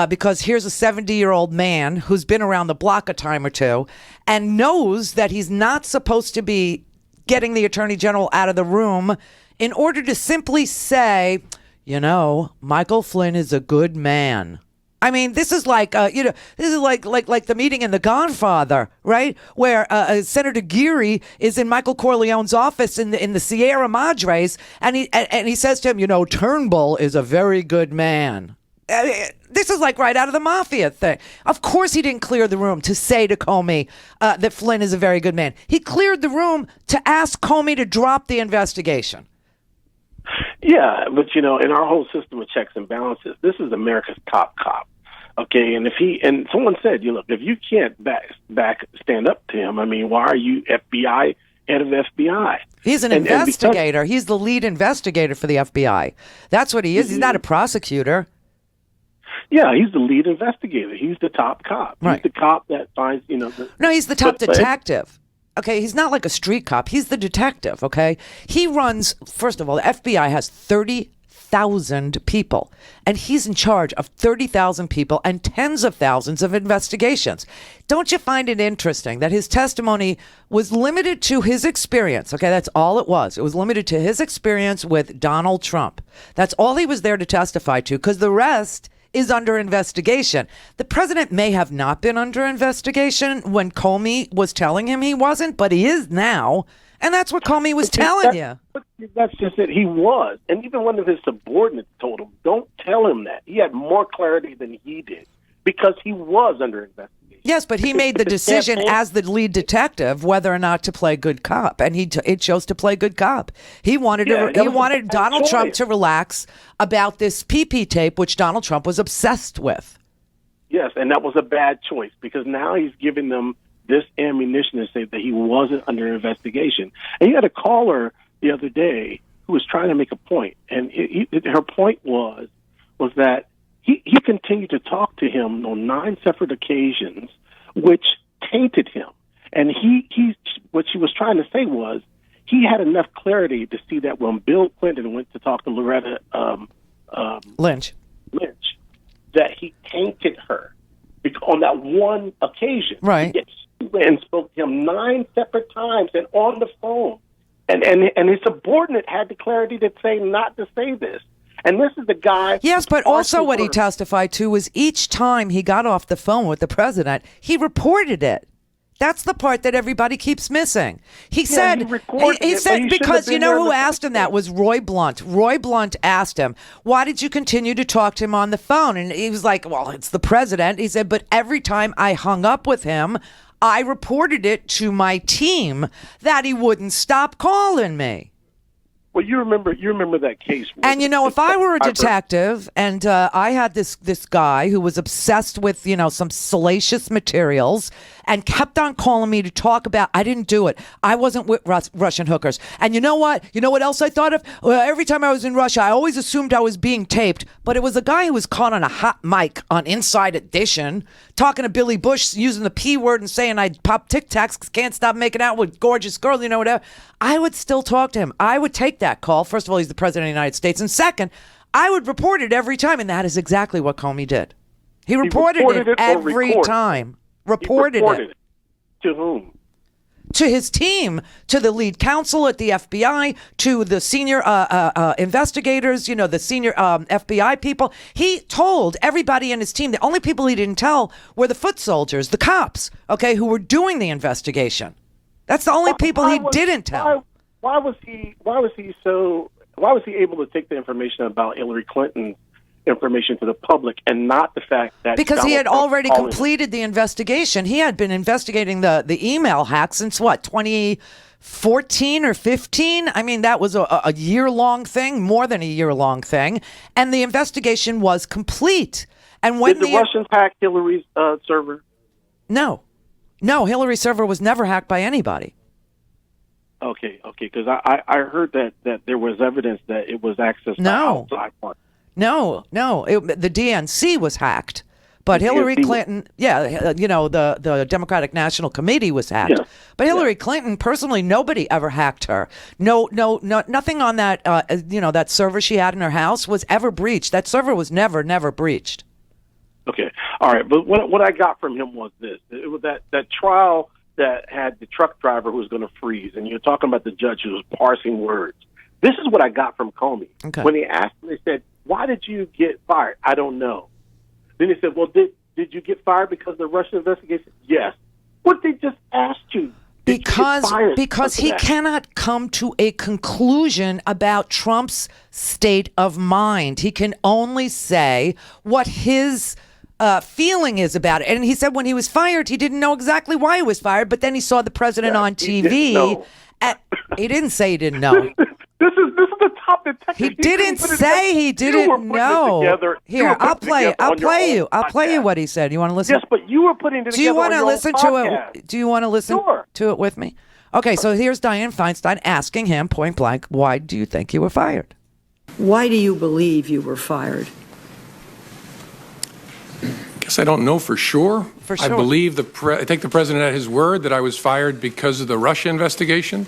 Because here's a 70-year-old man who's been around the block a time or two and knows that he's not supposed to be getting the attorney general out of the room in order to simply say, Michael Flynn is a good man. I mean, this is like, this is like the meeting in The Godfather, right? Where Senator Geary is in Michael Corleone's office in the Sierra Madres, and he says to him, Turnbull is a very good man. I mean, this is like right out of the mafia thing. Of course, he didn't clear the room to say to Comey that Flynn is a very good man. He cleared the room to ask Comey to drop the investigation. Yeah, but in our whole system of checks and balances, this is America's top cop. Okay, and someone said, if you can't stand up to him, I mean, why are you FBI head of FBI. He's an investigator. He's the lead investigator for the FBI. That's what he is. He's not a prosecutor. Yeah, he's the lead investigator. He's the top cop. Right. He's the cop that finds, No, he's the top detective. Okay, he's not like a street cop. He's the detective, okay? He runs, first of all, the FBI has 30,000 people, and he's in charge of 30,000 people and tens of thousands of investigations. Don't you find it interesting that his testimony was limited to his experience? Okay, that's all it was. It was limited to his experience with Donald Trump. That's all he was there to testify to, because the rest is under investigation. The president may have not been under investigation when Comey was telling him he wasn't, but he is now. And that's what Comey was telling you. That's just it. He was. And even one of his subordinates told him, don't tell him that. He had more clarity than he did because he was under investigation. Yes, but he made the decision as the lead detective whether or not to play good cop, and he chose to play good cop. He wanted Donald Trump to relax about this PP tape, which Donald Trump was obsessed with. Yes, and that was a bad choice because now he's giving them this ammunition to say that he wasn't under investigation. And you had a caller the other day who was trying to make a point, and her point was that he continued to talk to him on 9 separate occasions, which tainted him. And what she was trying to say was he had enough clarity to see that when Bill Clinton went to talk to Loretta Lynch, that he tainted her on that one occasion. Right. And spoke to him 9 separate times and on the phone. And his subordinate had the clarity to say not to say this. And this is the guy. Yes, but also what he testified to was each time he got off the phone with the president, he reported it. That's the part that everybody keeps missing. He said because you know who asked him that was Roy Blunt. Roy Blunt asked him, why did you continue to talk to him on the phone? And he was like, well, it's the president. He said, but every time I hung up with him, I reported it to my team that he wouldn't stop calling me. Well, you remember that case. And, if I were a detective and I had this guy who was obsessed with, some salacious materials and kept on calling me to talk about, I didn't do it. I wasn't with Russian hookers. And you know what? You know what else I thought of? Well, every time I was in Russia, I always assumed I was being taped. But it was a guy who was caught on a hot mic on Inside Edition talking to Billy Bush, using the P word and saying I'd pop Tic Tacs, can't stop making out with gorgeous girls, whatever. I would still talk to him. I would take that call. First of all, he's the president of the United States. And second, I would report it every time. And that is exactly what Comey did. He reported it every time. Reported it. To whom? To his team, to the lead counsel at the FBI, to the senior investigators, the senior FBI people. He told everybody in his team. The only people he didn't tell were the foot soldiers, the cops, who were doing the investigation. That's the only people he didn't tell. Why was he able to take the information about Hillary Clinton's information to the public and not the fact that because he had already completed the investigation. He had been investigating the email hack since 2014 or 15? I mean, that was a year-long thing, more than a year-long thing, and the investigation was complete. And when did the Russians hack Hillary's server? No, Hillary's server was never hacked by anybody. Okay, because I heard that there was evidence that it was accessed by outside parties. No, the DNC was hacked, but Hillary Clinton, the Democratic National Committee was hacked. Yeah. But Hillary Clinton, personally, nobody ever hacked her. No, nothing on that, that server she had in her house was ever breached. That server was never breached. Okay, all right. But what I got from him was this: it was that trial that had the truck driver who was going to freeze, and you're talking about the judge who was parsing words. This is what I got from Comey. Okay. When they asked him, they said, why did you get fired? I don't know. Then he said, well, did you get fired because of the Russian investigation? Yes. What they just asked you? Because he cannot come to a conclusion about Trump's state of mind. He can only say what his feeling is about it. And he said when he was fired, he didn't know exactly why he was fired, but then he saw the president on TV. He didn't say he didn't know. This is the top detective. He didn't say he didn't know. Here, I'll play you what he said. You want to listen? Yes, but you were putting it together. Do you want to listen to it? Do you want to listen to it with me? Okay, so here's Dianne Feinstein asking him point blank, why do you think you were fired? Why do you believe you were fired? I guess I don't know for sure. For sure. I believe I take the president at his word that I was fired because of the Russia investigation.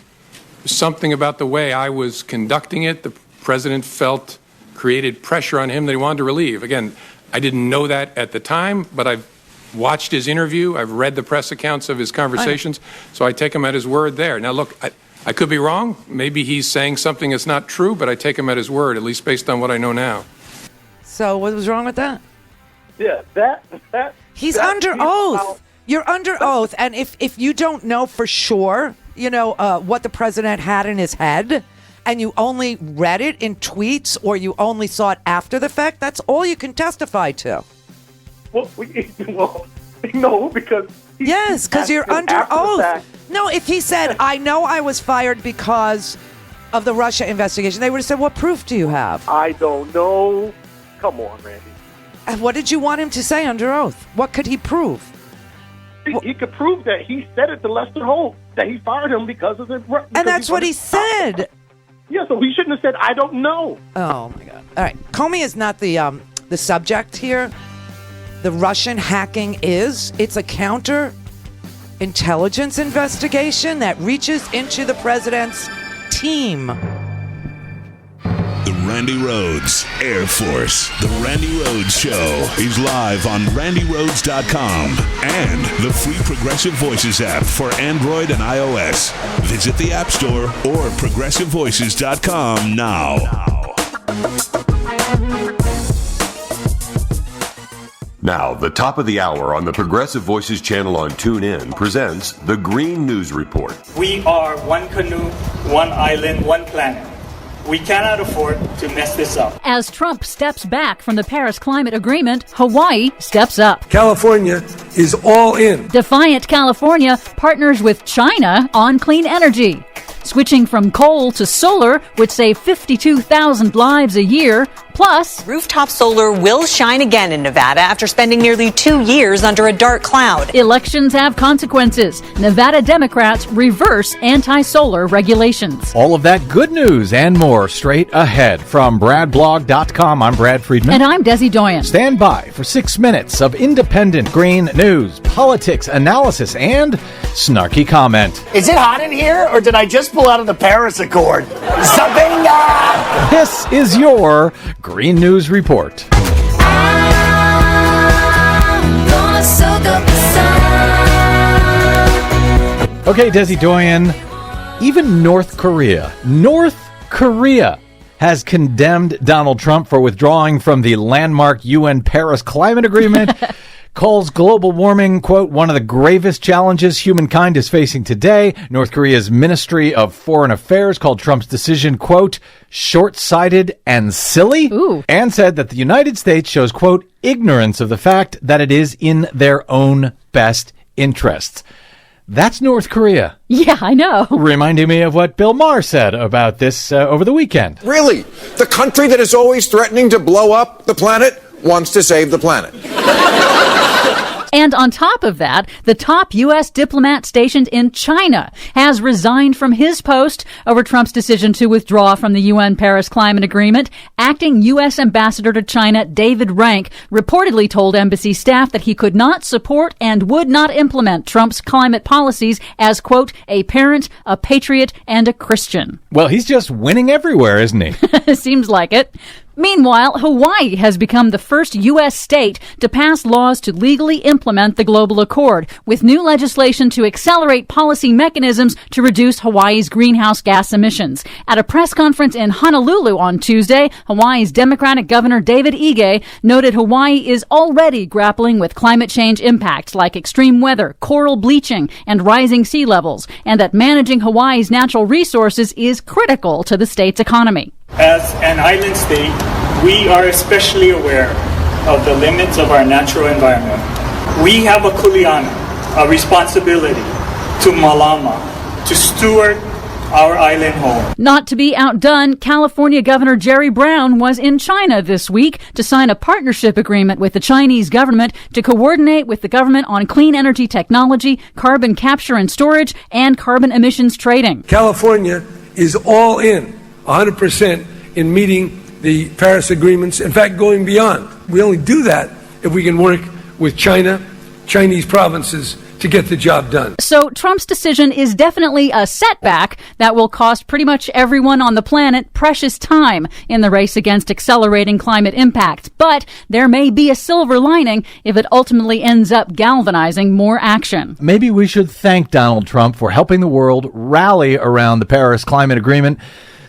Something about the way I was conducting it, the president felt created pressure on him that he wanted to relieve. Again, I didn't know that at the time, but I've watched his interview. I've read the press accounts of his conversations, so I take him at his word there. Now, look, I could be wrong. Maybe he's saying something that's not true, but I take him at his word, at least based on what I know now. So what was wrong with that? Yeah, that He's under oath. You're under oath, and if you don't know for sure, what the president had in his head, and you only read it in tweets or you only saw it after the fact, that's all you can testify to. Well, no, because... Yes, because you're under oath. No, if he said, I know I was fired because of the Russia investigation, they would have said, what proof do you have? I don't know. Come on, Randy. And what did you want him to say under oath? What could he prove? He could prove that he said it to Lester Holt, that he fired him because of the... And that's what he said. Yeah, so he shouldn't have said, I don't know. Oh, my God. All right. Comey is not the subject here. The Russian hacking is. It's a counter-intelligence investigation that reaches into the president's team. The Randi Rhodes Air Force. The Randi Rhodes Show is live on RandiRhodes.com and the free Progressive Voices app for Android and iOS. Visit the App Store or ProgressiveVoices.com now. Now, the top of the hour on the Progressive Voices channel on TuneIn presents the Green News Report. We are one canoe, one island, one planet. We cannot afford to mess this up. As Trump steps back from the Paris Climate Agreement, Hawaii steps up. California is all in. Defiant California partners with China on clean energy. Switching from coal to solar would save 52,000 lives a year. Plus, rooftop solar will shine again in Nevada after spending nearly 2 years under a dark cloud. Elections have consequences. Nevada Democrats reverse anti-solar regulations. All of that good news and more straight ahead from BradBlog.com. I'm Brad Friedman. And I'm Desi Doyen. Stand by for 6 minutes of independent green news, politics, analysis, and snarky comment. Is it hot in here, or did I just pull out of the Paris Accord? Zabinga! This is your Green News Report. Okay, Desi Doyen, even North Korea has condemned Donald Trump for withdrawing from the landmark UN Paris Climate Agreement, calls global warming, quote, one of the gravest challenges humankind is facing today. North Korea's Ministry of Foreign Affairs called Trump's decision, quote, short-sighted and silly, and said that the United States shows, quote, ignorance of the fact that it is in their own best interests. That's North Korea. Yeah, I know. Reminding me of what Bill Maher said about this over the weekend. Really? The country that is always threatening to blow up the planet wants to save the planet. And on top of that, the top U.S. diplomat stationed in China has resigned from his post over Trump's decision to withdraw from the UN Paris Climate Agreement. Acting U.S. Ambassador to China David Rank reportedly told embassy staff that he could not support and would not implement Trump's climate policies as, quote, a parent, a patriot, and a Christian. Well, he's just winning everywhere, isn't he? Seems like it. Meanwhile, Hawaii has become the first U.S. state to pass laws to legally implement the Global Accord, with new legislation to accelerate policy mechanisms to reduce Hawaii's greenhouse gas emissions. At a press conference in Honolulu on Tuesday, Hawaii's Democratic Governor David Ige noted Hawaii is already grappling with climate change impacts like extreme weather, coral bleaching, and rising sea levels, and that managing Hawaii's natural resources is critical to the state's economy. As an island state, we are especially aware of the limits of our natural environment. We have a kuleana, a responsibility to malama, to steward our island home. Not to be outdone, California Governor Jerry Brown was in China this week to sign a partnership agreement with the Chinese government to coordinate with the government on clean energy technology, carbon capture and storage, and carbon emissions trading. California is all in, 100%, in meeting the Paris agreements, in fact, going beyond. We only do that if we can work with China, Chinese provinces, to get the job done. So Trump's decision is definitely a setback that will cost pretty much everyone on the planet precious time in the race against accelerating climate impacts. But there may be a silver lining if it ultimately ends up galvanizing more action. Maybe we should thank Donald Trump for helping the world rally around the Paris Climate Agreement,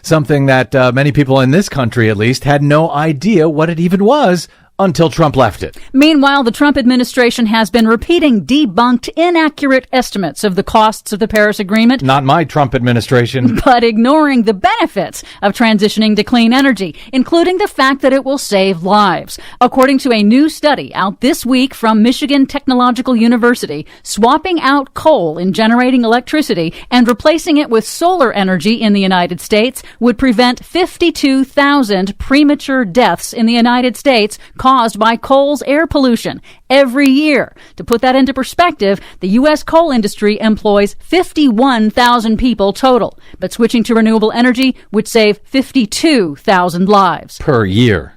something that many people in this country, at least, had no idea what it even was until Trump left it. Meanwhile, the Trump administration has been repeating debunked, inaccurate estimates of the costs of the Paris Agreement. Not my Trump administration. But ignoring the benefits of transitioning to clean energy, including the fact that it will save lives. According to a new study out this week from Michigan Technological University, swapping out coal in generating electricity and replacing it with solar energy in the United States would prevent 52,000 premature deaths in the United States caused by coal's air pollution every year. To put that into perspective, the U.S. coal industry employs 51,000 people total, but switching to renewable energy would save 52,000 lives. Per year.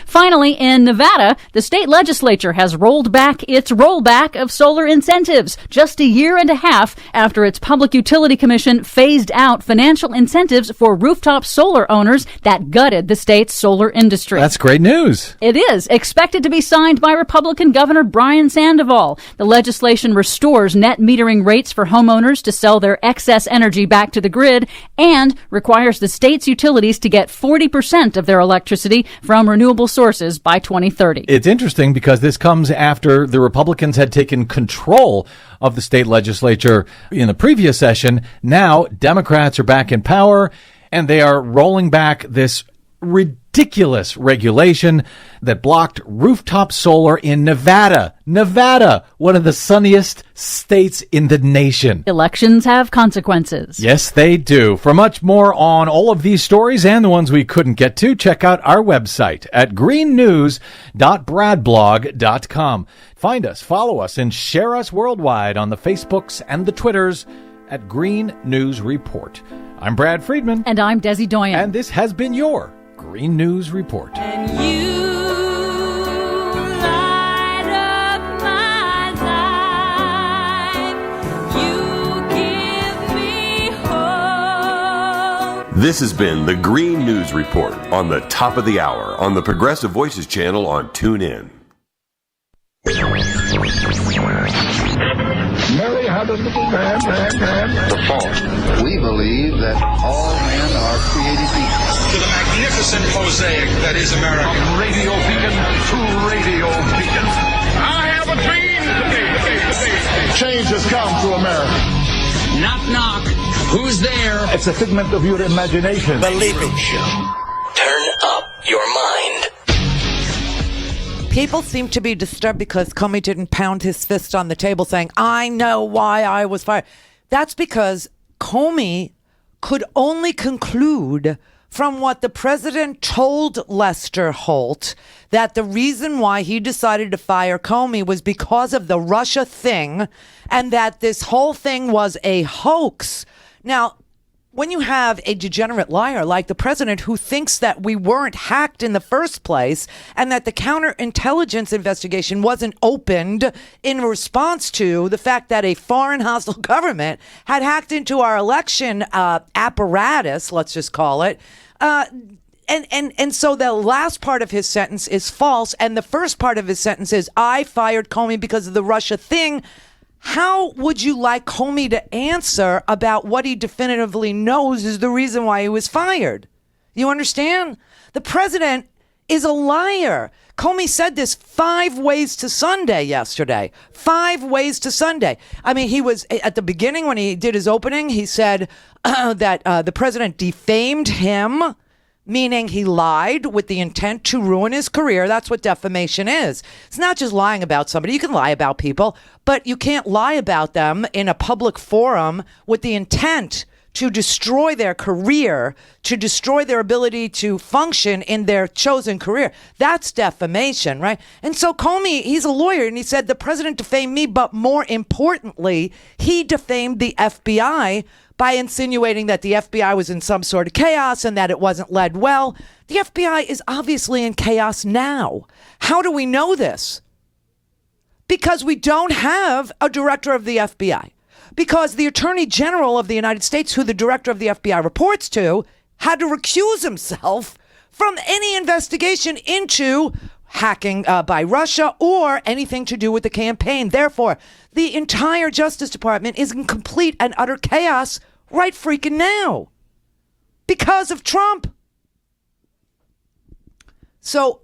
Finally, in Nevada, the state legislature has rolled back its rollback of solar incentives just a year and a half after its Public Utility Commission phased out financial incentives for rooftop solar owners that gutted the state's solar industry. That's great news. It is expected to be signed by Republican Governor Brian Sandoval. The legislation restores net metering rates for homeowners to sell their excess energy back to the grid and requires the state's utilities to get 40% of their electricity from renewable sources by 2030. It's interesting because this comes after the Republicans had taken control of the state legislature in the previous session. Now Democrats are back in power and they are rolling back this ridiculous regulation that blocked rooftop solar in Nevada. Nevada, one of the sunniest states in the nation. Elections have consequences. Yes, they do. For much more on all of these stories and the ones we couldn't get to, check out our website at greennews.bradblog.com. Find us, follow us, and share us worldwide on the Facebooks and the Twitters at Green News Report. I'm Brad Friedman. And I'm Desi Doyen. And this has been your Green News Report. And you light up my life. You give me hope. This has been the Green News Report on the top of the hour on the Progressive Voices channel on TuneIn. Mary had a little lamb. The fault. We believe that all men are created equal. To the magnificent mosaic that is America. From radio beacon to radio beacon. I have a dream today. Change has come to America. Knock, knock. Who's there? It's a figment of your imagination. The Leaping Show. Turn up your mind. People seem to be disturbed because Comey didn't pound his fist on the table saying, I know why I was fired. That's because Comey could only conclude from what the president told Lester Holt that the reason why he decided to fire Comey was because of the Russia thing and that this whole thing was a hoax. Now, when you have a degenerate liar like the president who thinks that we weren't hacked in the first place and that the counterintelligence investigation wasn't opened in response to the fact that a foreign hostile government had hacked into our election apparatus, let's just call it, and so the last part of his sentence is false, and the first part of his sentence is, I fired Comey because of the Russia thing. How would you like Comey to answer about what he definitively knows is the reason why he was fired? You understand? The president is a liar. Comey said this 5 ways to Sunday yesterday. 5 ways to Sunday. I mean, he was at the beginning when he did his opening, he said that the president defamed him, meaning he lied with the intent to ruin his career. That's what defamation is. It's not just lying about somebody. You can lie about people, but you can't lie about them in a public forum with the intent to destroy their career, to destroy their ability to function in their chosen career. That's defamation, right? And so Comey, he's a lawyer, and he said the president defamed me, but more importantly, he defamed the FBI by insinuating that the FBI was in some sort of chaos and that it wasn't led well. The FBI is obviously in chaos now. How do we know this? Because we don't have a director of the FBI. Because the Attorney General of the United States, who the director of the FBI reports to, had to recuse himself from any investigation into hacking by Russia or anything to do with the campaign. Therefore, the entire Justice Department is in complete and utter chaos right freaking now because of Trump. So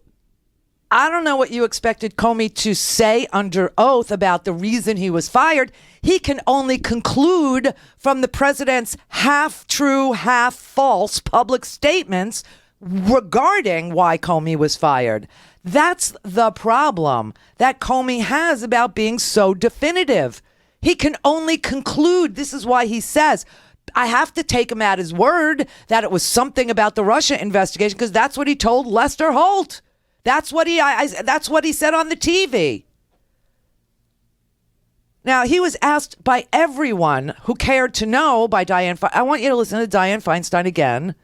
I don't know what you expected Comey to say under oath about the reason he was fired. He can only conclude from the president's half true, half false public statements regarding why Comey was fired. That's the problem that Comey has about being so definitive. He can only conclude. This is why he says, I have to take him at his word that it was something about the Russia investigation, because that's what he told Lester Holt. That's what he said on the TV. Now, he was asked by everyone who cared to know by Dianne Feinstein. I want you to listen to Dianne Feinstein again.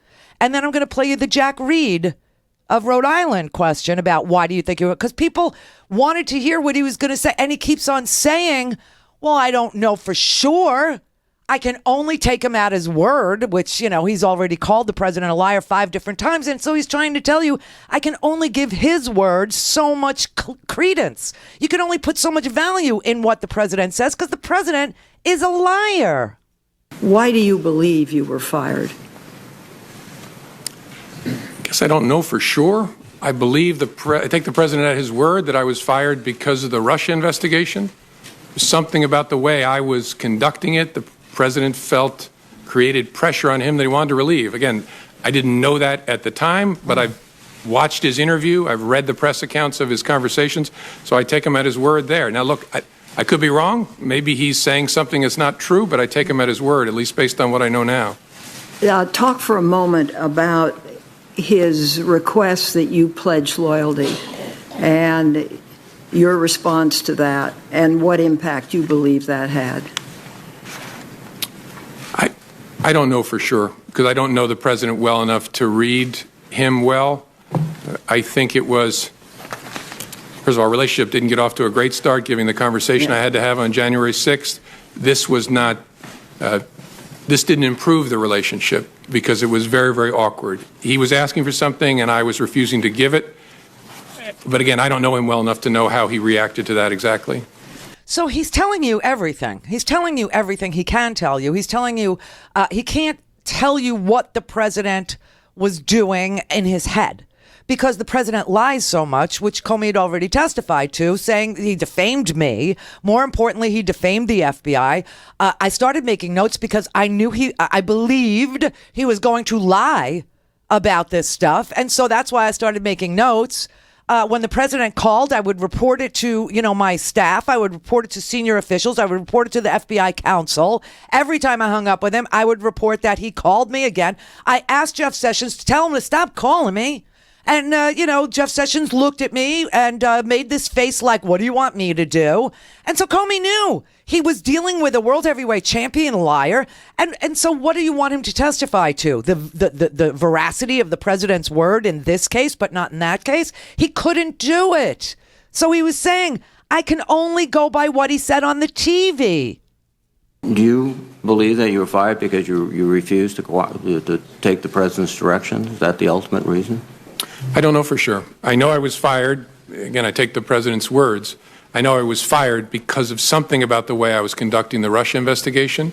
And then I'm going to play you the Jack Reed of Rhode Island question about why do you think you were, because people wanted to hear what he was going to say. And he keeps on saying, well, I don't know for sure. I can only take him at his word, which, you know, he's already called the president a liar 5 different times. And so he's trying to tell you, I can only give his words so much credence. You can only put so much value in what the president says because the president is a liar. Why do you believe you were fired? I guess I don't know for sure. I believe I take the president at his word that I was fired because of the Russia investigation. Something about the way I was conducting it, the president felt created pressure on him that he wanted to relieve. Again, I didn't know that at the time, but I've watched his interview. I've read the press accounts of his conversations, so I take him at his word there. Now, look, I could be wrong. Maybe he's saying something that's not true, but I take him at his word, at least based on what I know now. Talk for a moment about his request that you pledge loyalty and your response to that and what impact you believe that had. I don't know for sure because I don't know the president well enough to read him well. I think it was, first of all, our relationship didn't get off to a great start given the conversation I had to have on January 6th. This was not, this didn't improve the relationship because it was very, very awkward. He was asking for something and I was refusing to give it. But again, I don't know him well enough to know how he reacted to that exactly. So he's telling you everything. He's telling you everything he can tell you. He's telling you he can't tell you what the president was doing in his head because the president lies so much, which Comey had already testified to, saying he defamed me. More importantly, he defamed the FBI. I started making notes because I knew I believed he was going to lie about this stuff. And so that's why I started making notes. When the president called, I would report it to, my staff. I would report it to senior officials. I would report it to the FBI counsel. Every time I hung up with him, I would report that he called me again. I asked Jeff Sessions to tell him to stop calling me. And, Jeff Sessions looked at me and made this face like, what do you want me to do? And so Comey knew he was dealing with a world heavyweight champion liar. And so what do you want him to testify to? The veracity of the president's word in this case, but not in that case? He couldn't do it. So he was saying, I can only go by what he said on the TV. Do you believe that you were fired because you refused to take the president's direction? Is that the ultimate reason? I don't know for sure. I know I was fired. Again, I take the president's words. I know I was fired because of something about the way I was conducting the Russia investigation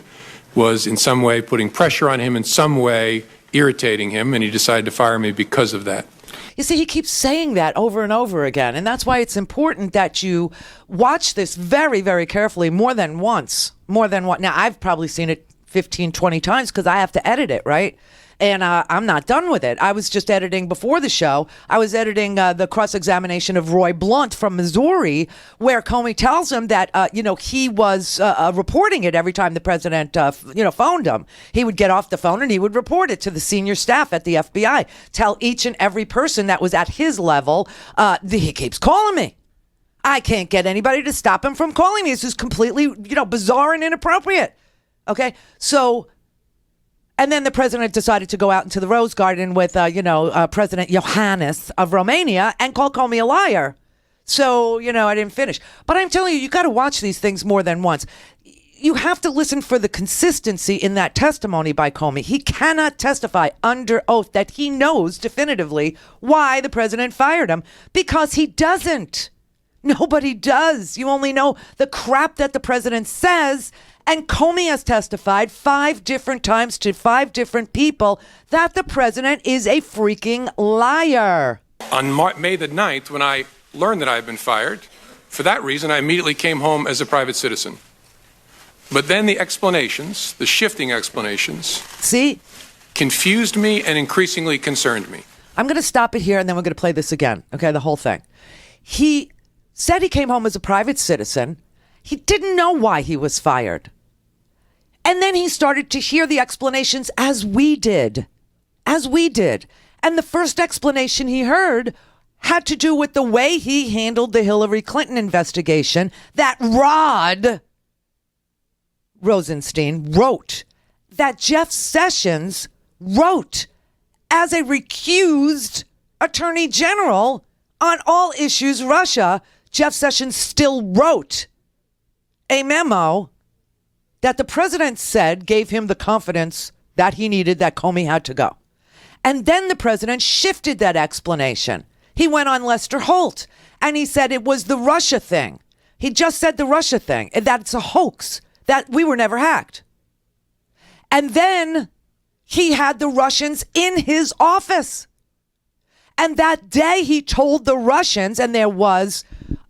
was in some way putting pressure on him, in some way irritating him, and he decided to fire me because of that. You see, he keeps saying that over and over again, and that's why it's important that you watch this very, very carefully more than once. Now, I've probably seen it 15, 20 times because I have to edit it, right? And I'm not done with it. I was just editing before the show. I was editing the cross-examination of Roy Blunt from Missouri, where Comey tells him that, he was reporting it every time the president, phoned him. He would get off the phone and he would report it to the senior staff at the FBI. Tell each and every person that was at his level, he keeps calling me. I can't get anybody to stop him from calling me. This is completely, bizarre and inappropriate. Okay, so, and then the president decided to go out into the Rose Garden with, President Iohannis of Romania and call Comey a liar. So, I didn't finish. But I'm telling you, you got to watch these things more than once. You have to listen for the consistency in that testimony by Comey. He cannot testify under oath that he knows definitively why the president fired him, because he doesn't. Nobody does. You only know the crap that the president says. And Comey has testified 5 different times to 5 different people that the president is a freaking liar. On May the 9th, when I learned that I had been fired, for that reason, I immediately came home as a private citizen. But then the explanations, the shifting explanations, confused me and increasingly concerned me. I'm going to stop it here and then we're going to play this again. Okay, the whole thing. He said he came home as a private citizen. He didn't know why he was fired. And then he started to hear the explanations as we did. And the first explanation he heard had to do with the way he handled the Hillary Clinton investigation that Rod Rosenstein wrote, that Jeff Sessions wrote as a recused attorney general on all issues Russia. Jeff Sessions still wrote a memo that the president said gave him the confidence that he needed, that Comey had to go. And then the president shifted that explanation. He went on Lester Holt and he said it was the Russia thing. He just said the Russia thing, that it's a hoax, that we were never hacked. And then he had the Russians in his office. And that day he told the Russians, and there was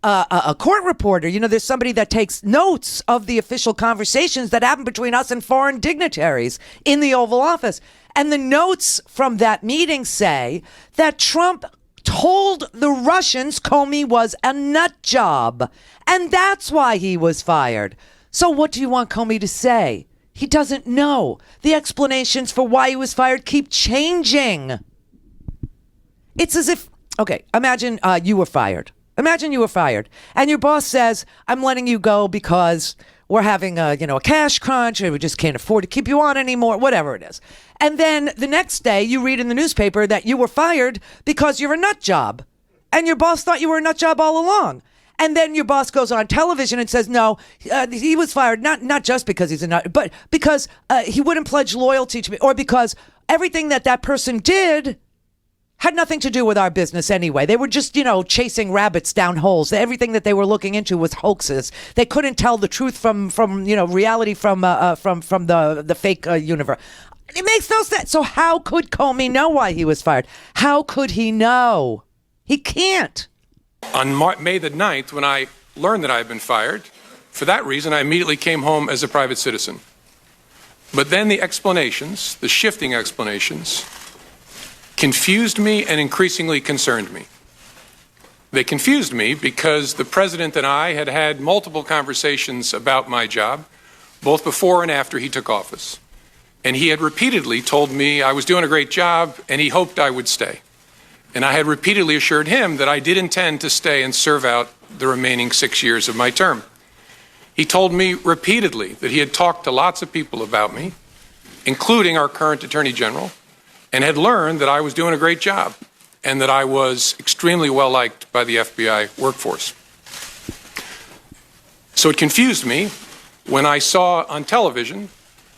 a court reporter, there's somebody that takes notes of the official conversations that happen between us and foreign dignitaries in the Oval Office. And the notes from that meeting say that Trump told the Russians Comey was a nut job. And that's why he was fired. So what do you want Comey to say? He doesn't know. The explanations for why he was fired keep changing. It's as if, okay, imagine you were fired. Imagine you were fired and your boss says, I'm letting you go because we're having a cash crunch and we just can't afford to keep you on anymore, whatever it is. And then the next day you read in the newspaper that you were fired because you're a nut job and your boss thought you were a nut job all along. And then your boss goes on television and says, no, he was fired not just because he's a nut, but because he wouldn't pledge loyalty to me, or because everything that person did had nothing to do with our business anyway. They were just, chasing rabbits down holes. Everything that they were looking into was hoaxes. They couldn't tell the truth from reality from the fake universe. It makes no sense. So how could Comey know why he was fired? How could he know? He can't. On May the 9th, when I learned that I had been fired, for that reason, I immediately came home as a private citizen. But then the explanations, the shifting explanations, confused me and increasingly concerned me. They confused me because the president and I had had multiple conversations about my job, both before and after he took office. And he had repeatedly told me I was doing a great job and he hoped I would stay. And I had repeatedly assured him that I did intend to stay and serve out the remaining 6 years of my term. He told me repeatedly that he had talked to lots of people about me, including our current Attorney General, and had learned that I was doing a great job and that I was extremely well liked by the FBI workforce. So it confused me when I saw on television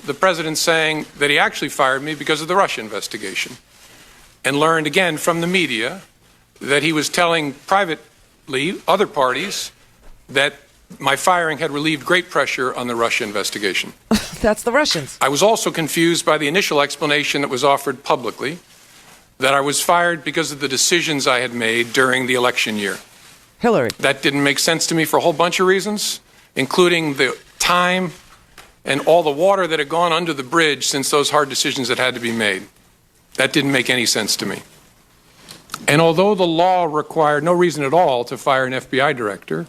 the president saying that he actually fired me because of the Russia investigation, and learned again from the media that he was telling privately other parties that my firing had relieved great pressure on the Russia investigation. That's the Russians. I was also confused by the initial explanation that was offered publicly that I was fired because of the decisions I had made during the election year. Hillary. That didn't make sense to me for a whole bunch of reasons, including the time and all the water that had gone under the bridge since those hard decisions had had to be made. That didn't make any sense to me. And although the law required no reason at all to fire an FBI director,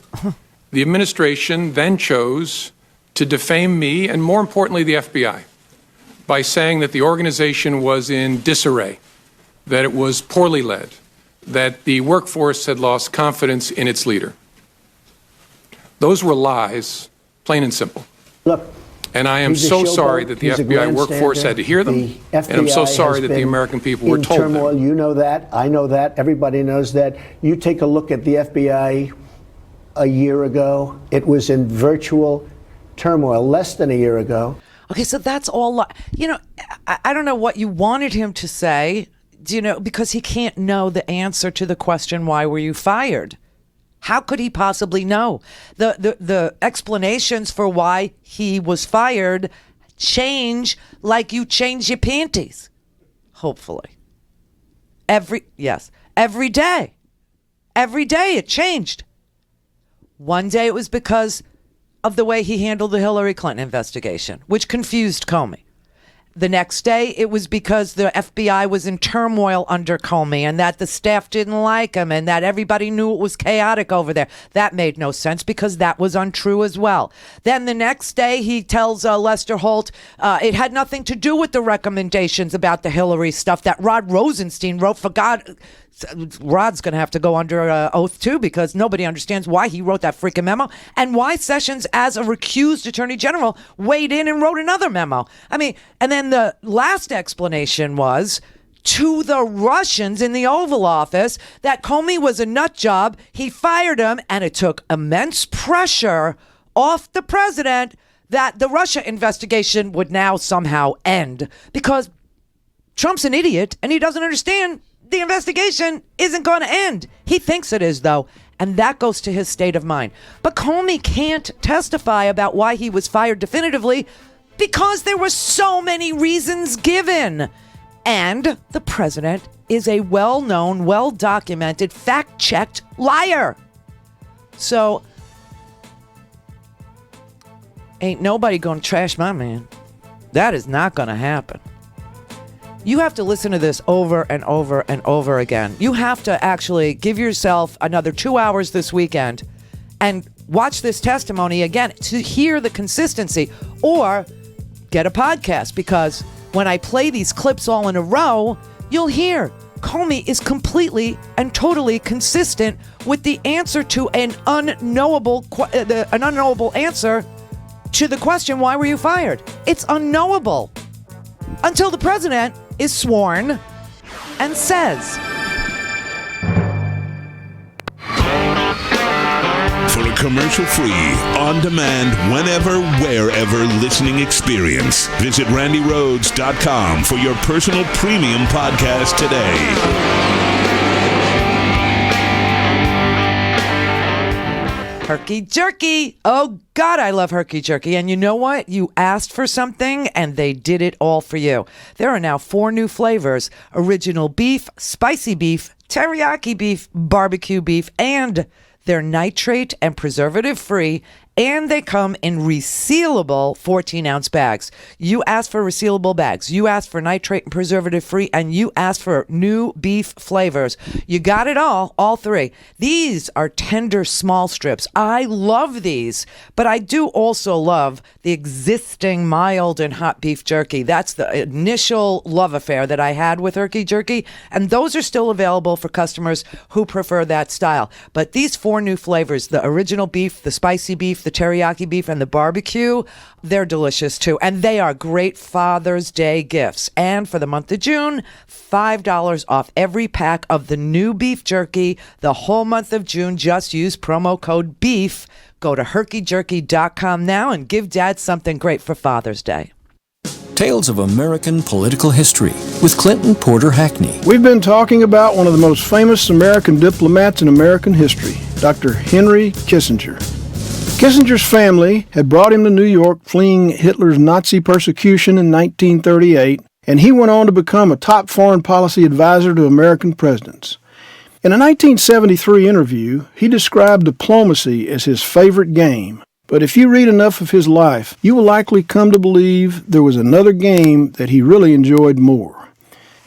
the administration then chose to defame me and, more importantly, the FBI by saying that the organization was in disarray, that it was poorly led, that the workforce had lost confidence in its leader. Those were lies, plain and simple. Look, and I am so sorry that the FBI workforce had to hear them, and I'm so sorry that the American people were told them. Turmoil. You know that. I know that. Everybody knows that. You take a look at the FBI a year ago. It was in virtual turmoil less than a year ago. Okay, so that's all. I don't know what you wanted him to say, because he can't know the answer to the question, why were you fired? How could he possibly know? The explanations for why he was fired change like you change your panties. Hopefully. Every day. Every day it changed. One day it was because of the way he handled the Hillary Clinton investigation, which confused Comey. The next day, it was because the FBI was in turmoil under Comey and that the staff didn't like him and that everybody knew it was chaotic over there. That made no sense because that was untrue as well. Then the next day, he tells Lester Holt it had nothing to do with the recommendations about the Hillary stuff that Rod Rosenstein wrote. For God, Rod's going to have to go under oath too, because nobody understands why he wrote that freaking memo and why Sessions, as a recused attorney general, weighed in and wrote another memo. And then the last explanation was to the Russians in the Oval Office that Comey was a nut job. He fired him, and it took immense pressure off the president that the Russia investigation would now somehow end because Trump's an idiot and he doesn't understand the investigation isn't going to end. He thinks it is, though, and that goes to his state of mind. But Comey can't testify about why he was fired definitively because there were so many reasons given. And the president is a well-known, well-documented, fact-checked liar. So, ain't nobody going to trash my man. That is not going to happen. You have to listen to this over and over and over again. You have to actually give yourself another 2 hours this weekend and watch this testimony again to hear the consistency, or get a podcast, because when I play these clips all in a row, you'll hear Comey is completely and totally consistent with the answer to an unknowable answer to the question, why were you fired? It's unknowable until the president is sworn and says. For a commercial-free, on-demand, whenever, wherever listening experience, visit RandiRhodes.com for your personal premium podcast today. Herky jerky. Oh, God, I love herky jerky. And you know what? You asked for something, and they did it all for you. There are now 4 new flavors: original beef, spicy beef, teriyaki beef, barbecue beef, and they're nitrate and preservative-free, and they come in resealable 14-ounce bags. You asked for resealable bags. You asked for nitrate and preservative-free, and you asked for new beef flavors. You got it all 3. These are tender small strips. I love these, but I do also love the existing mild and hot beef jerky. That's the initial love affair that I had with herky jerky, and those are still available for customers who prefer that style. But these 4 new flavors, the original beef, the spicy beef, the teriyaki beef, and the barbecue, they're delicious too. And they are great Father's Day gifts. And for the month of June, $5 off every pack of the new beef jerky. The whole month of June, just use promo code BEEF. Go to herkyjerky.com now and give Dad something great for Father's Day. Tales of American Political History with Clinton Porter Hackney. We've been talking about one of the most famous American diplomats in American history, Dr. Henry Kissinger. Kissinger's family had brought him to New York fleeing Hitler's Nazi persecution in 1938, and he went on to become a top foreign policy advisor to American presidents. In a 1973 interview, he described diplomacy as his favorite game. But if you read enough of his life, you will likely come to believe there was another game that he really enjoyed more.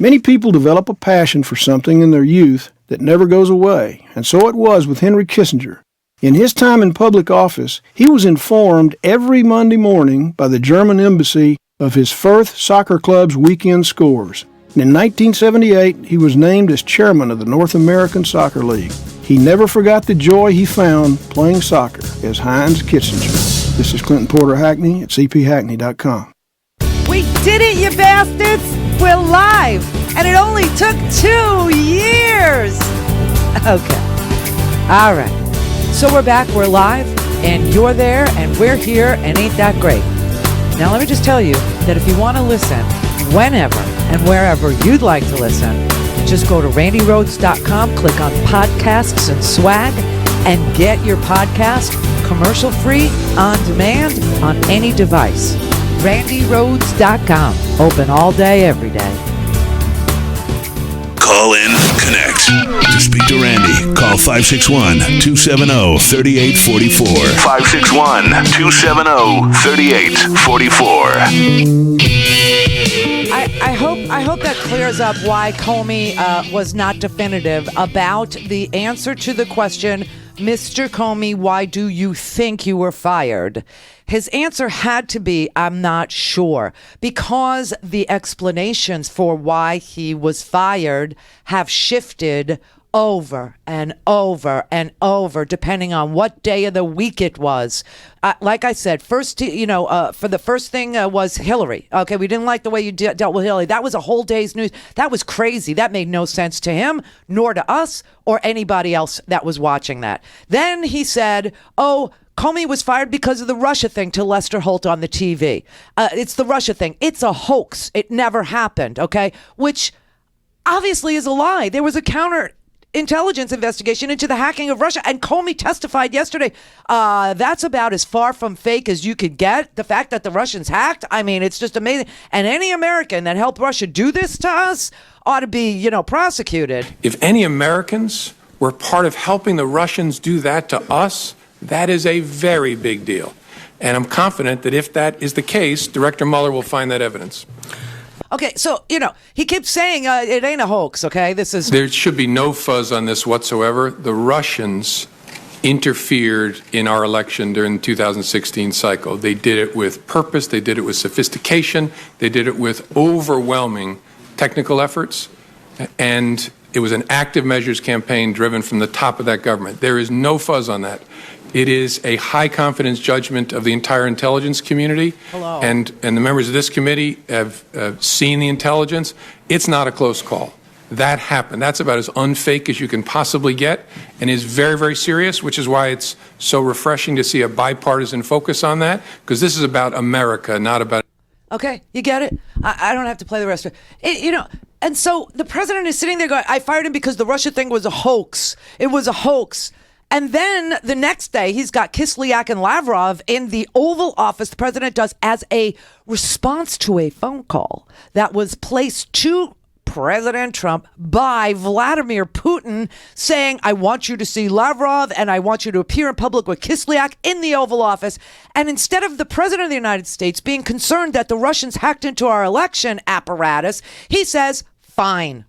Many people develop a passion for something in their youth that never goes away, and so it was with Henry Kissinger. In his time in public office, he was informed every Monday morning by the German embassy of his Firth Soccer Club's weekend scores. And in 1978, he was named as chairman of the North American Soccer League. He never forgot the joy he found playing soccer as Heinz Kissinger. This is Clinton Porter Hackney at cphackney.com. We did it, you bastards! We're live! And it only took 2 years! Okay. All right. So we're back, we're live, and you're there, and we're here, and ain't that great? Now let me just tell you that if you want to listen whenever and wherever you'd like to listen, just go to randyrhodes.com, click on podcasts and swag, and get your podcast commercial-free, on demand, on any device. randyrhodes.com. Open all day, every day. Call in, connect. To speak to Randy, call 561-270-3844. 561-270-3844. I hope that clears up why Comey was not definitive about the answer to the question, Mr. Comey, why do you think you were fired? His answer had to be, I'm not sure, because the explanations for why he was fired have shifted over and over and over, depending on what day of the week it was. Like I said, first, for the first thing was Hillary. Okay, we didn't like the way you dealt with Hillary. That was a whole day's news. That was crazy. That made no sense to him, nor to us, or anybody else that was watching that. Then he said, Comey was fired because of the Russia thing to Lester Holt on the TV. It's the Russia thing. It's a hoax. It never happened, okay? Which obviously is a lie. There was a counterintelligence investigation into the hacking of Russia, and Comey testified yesterday. That's about as far from fake as you could get. The fact that the Russians hacked, I mean, it's just amazing. And any American that helped Russia do this to us ought to be, prosecuted. If any Americans were part of helping the Russians do that to us, that is a very big deal. And I'm confident that if that is the case, Director Mueller will find that evidence. Okay, so, he keeps saying it ain't a hoax, okay? There should be no fuzz on this whatsoever. The Russians interfered in our election during the 2016 cycle. They did it with purpose. They did it with sophistication. They did it with overwhelming technical efforts. And it was an active measures campaign driven from the top of that government. There is no fuzz on that. It is a high confidence judgment of the entire intelligence community. Hello. And the members of this committee have seen the intelligence. It's not a close call. That happened. That's about as unfake as you can possibly get, and is very, very serious, which is why it's so refreshing to see a bipartisan focus on that, because this is about America, not about... Okay, you get it? I don't have to play the rest of it. And so the president is sitting there going, I fired him because the Russia thing was a hoax. It was a hoax. And then the next day, he's got Kislyak and Lavrov in the Oval Office. The president does as a response to a phone call that was placed to President Trump by Vladimir Putin, saying, I want you to see Lavrov and I want you to appear in public with Kislyak in the Oval Office. And instead of the president of the United States being concerned that the Russians hacked into our election apparatus, he says, fine.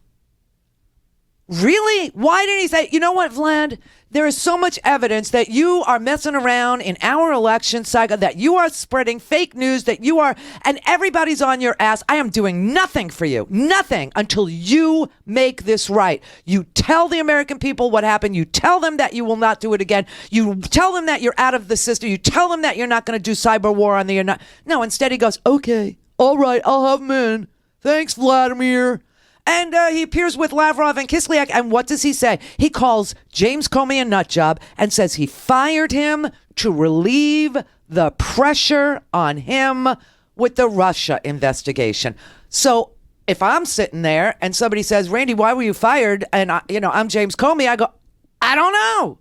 Really? Why didn't he say, you know what, Vlad? There is so much evidence that you are messing around in our election cycle, that you are spreading fake news, and everybody's on your ass. I am doing nothing for you, nothing, until you make this right. You tell the American people what happened. You tell them that you will not do it again. You tell them that you're out of the system. You tell them that you're not going to do cyber war on the internet. No, instead he goes, okay, all right, I'll have him in. Thanks, Vladimir. And he appears with Lavrov and Kislyak, and what does he say? He calls James Comey a nutjob and says he fired him to relieve the pressure on him with the Russia investigation. So if I'm sitting there and somebody says, Randy, why were you fired? And I'm James Comey, I go, I don't know.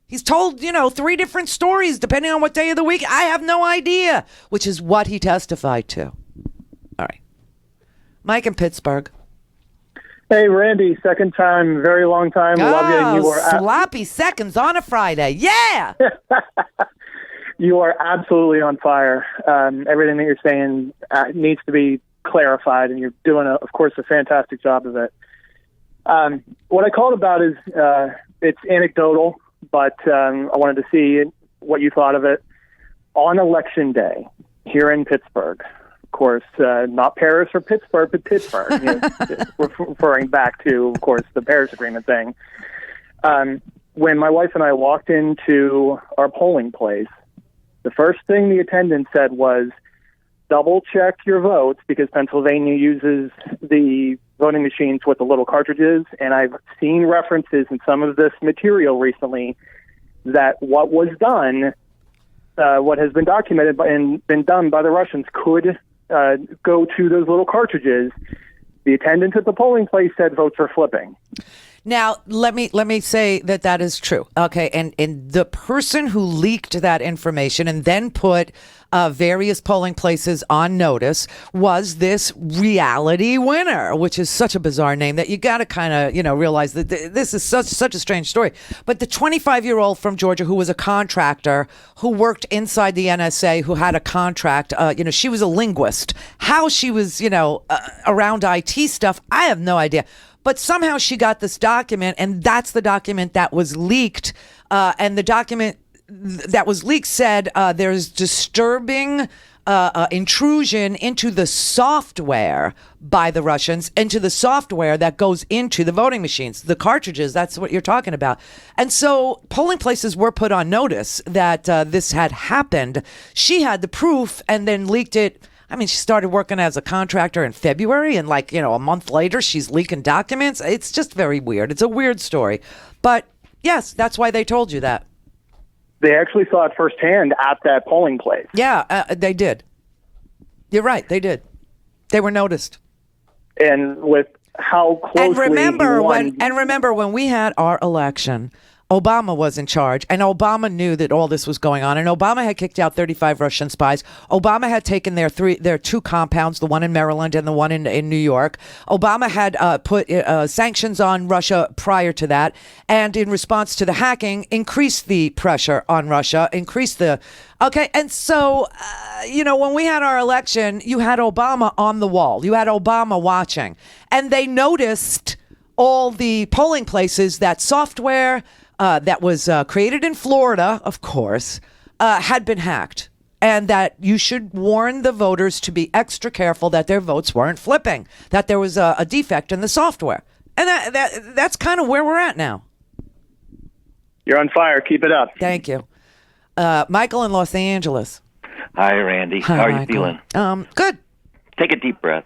He's told, 3 different stories depending on what day of the week. I have no idea, which is what he testified to. All right. Mike in Pittsburgh. Hey, Randy, second time, very long time. Love you. You are sloppy seconds on a Friday. Yeah. You are absolutely on fire. Everything that you're saying needs to be clarified, and you're doing, of course, a fantastic job of it. What I called about is it's anecdotal, but I wanted to see what you thought of it. On Election Day here in Pittsburgh, of course, not Paris or Pittsburgh, but Pittsburgh, referring back to, of course, the Paris Agreement thing. When my wife and I walked into our polling place, the first thing the attendant said was, double check your votes, because Pennsylvania uses the voting machines with the little cartridges. And I've seen references in some of this material recently that what was done, what has been documented and been done by the Russians could go to those little cartridges. The attendant at the polling place said votes are flipping. Now, let me say that is true. Okay, and the person who leaked that information and then put various polling places on notice was this reality winner, which is such a bizarre name that you got to kind of, realize that this is such a strange story. But the 25-year-old from Georgia who was a contractor, who worked inside the NSA, who had a contract, she was a linguist. How she was, around IT stuff, I have no idea. But somehow she got this document, and that's the document that was leaked. And the document that was leaked said there's disturbing intrusion into the software by the Russians, into the software that goes into the voting machines, the cartridges. That's what you're talking about. And so polling places were put on notice that this had happened. She had the proof and then leaked it. I mean, she started working as a contractor in February, and a month later, she's leaking documents. It's just very weird. It's a weird story. But yes, that's why they told you that. They actually saw it firsthand at that polling place. Yeah, they did. You're right. They did. They were noticed. And with how closely and remember when we had our election, Obama was in charge, and Obama knew that all this was going on, and Obama had kicked out 35 Russian spies. Obama had taken their two compounds, the one in Maryland and the one in New York. Obama had put sanctions on Russia prior to that, and in response to the hacking, increased the pressure on Russia, and so, when we had our election, you had Obama on the wall. You had Obama watching, and they noticed all the polling places, that software that was created in Florida, of course, had been hacked, and that you should warn the voters to be extra careful that their votes weren't flipping, that there was a defect in the software. And that's kind of where we're at now. You're on fire. Keep it up. Thank you. Michael in Los Angeles. Hi, Randy. Hi, How are Michael. you feeling? Good. Take a deep breath.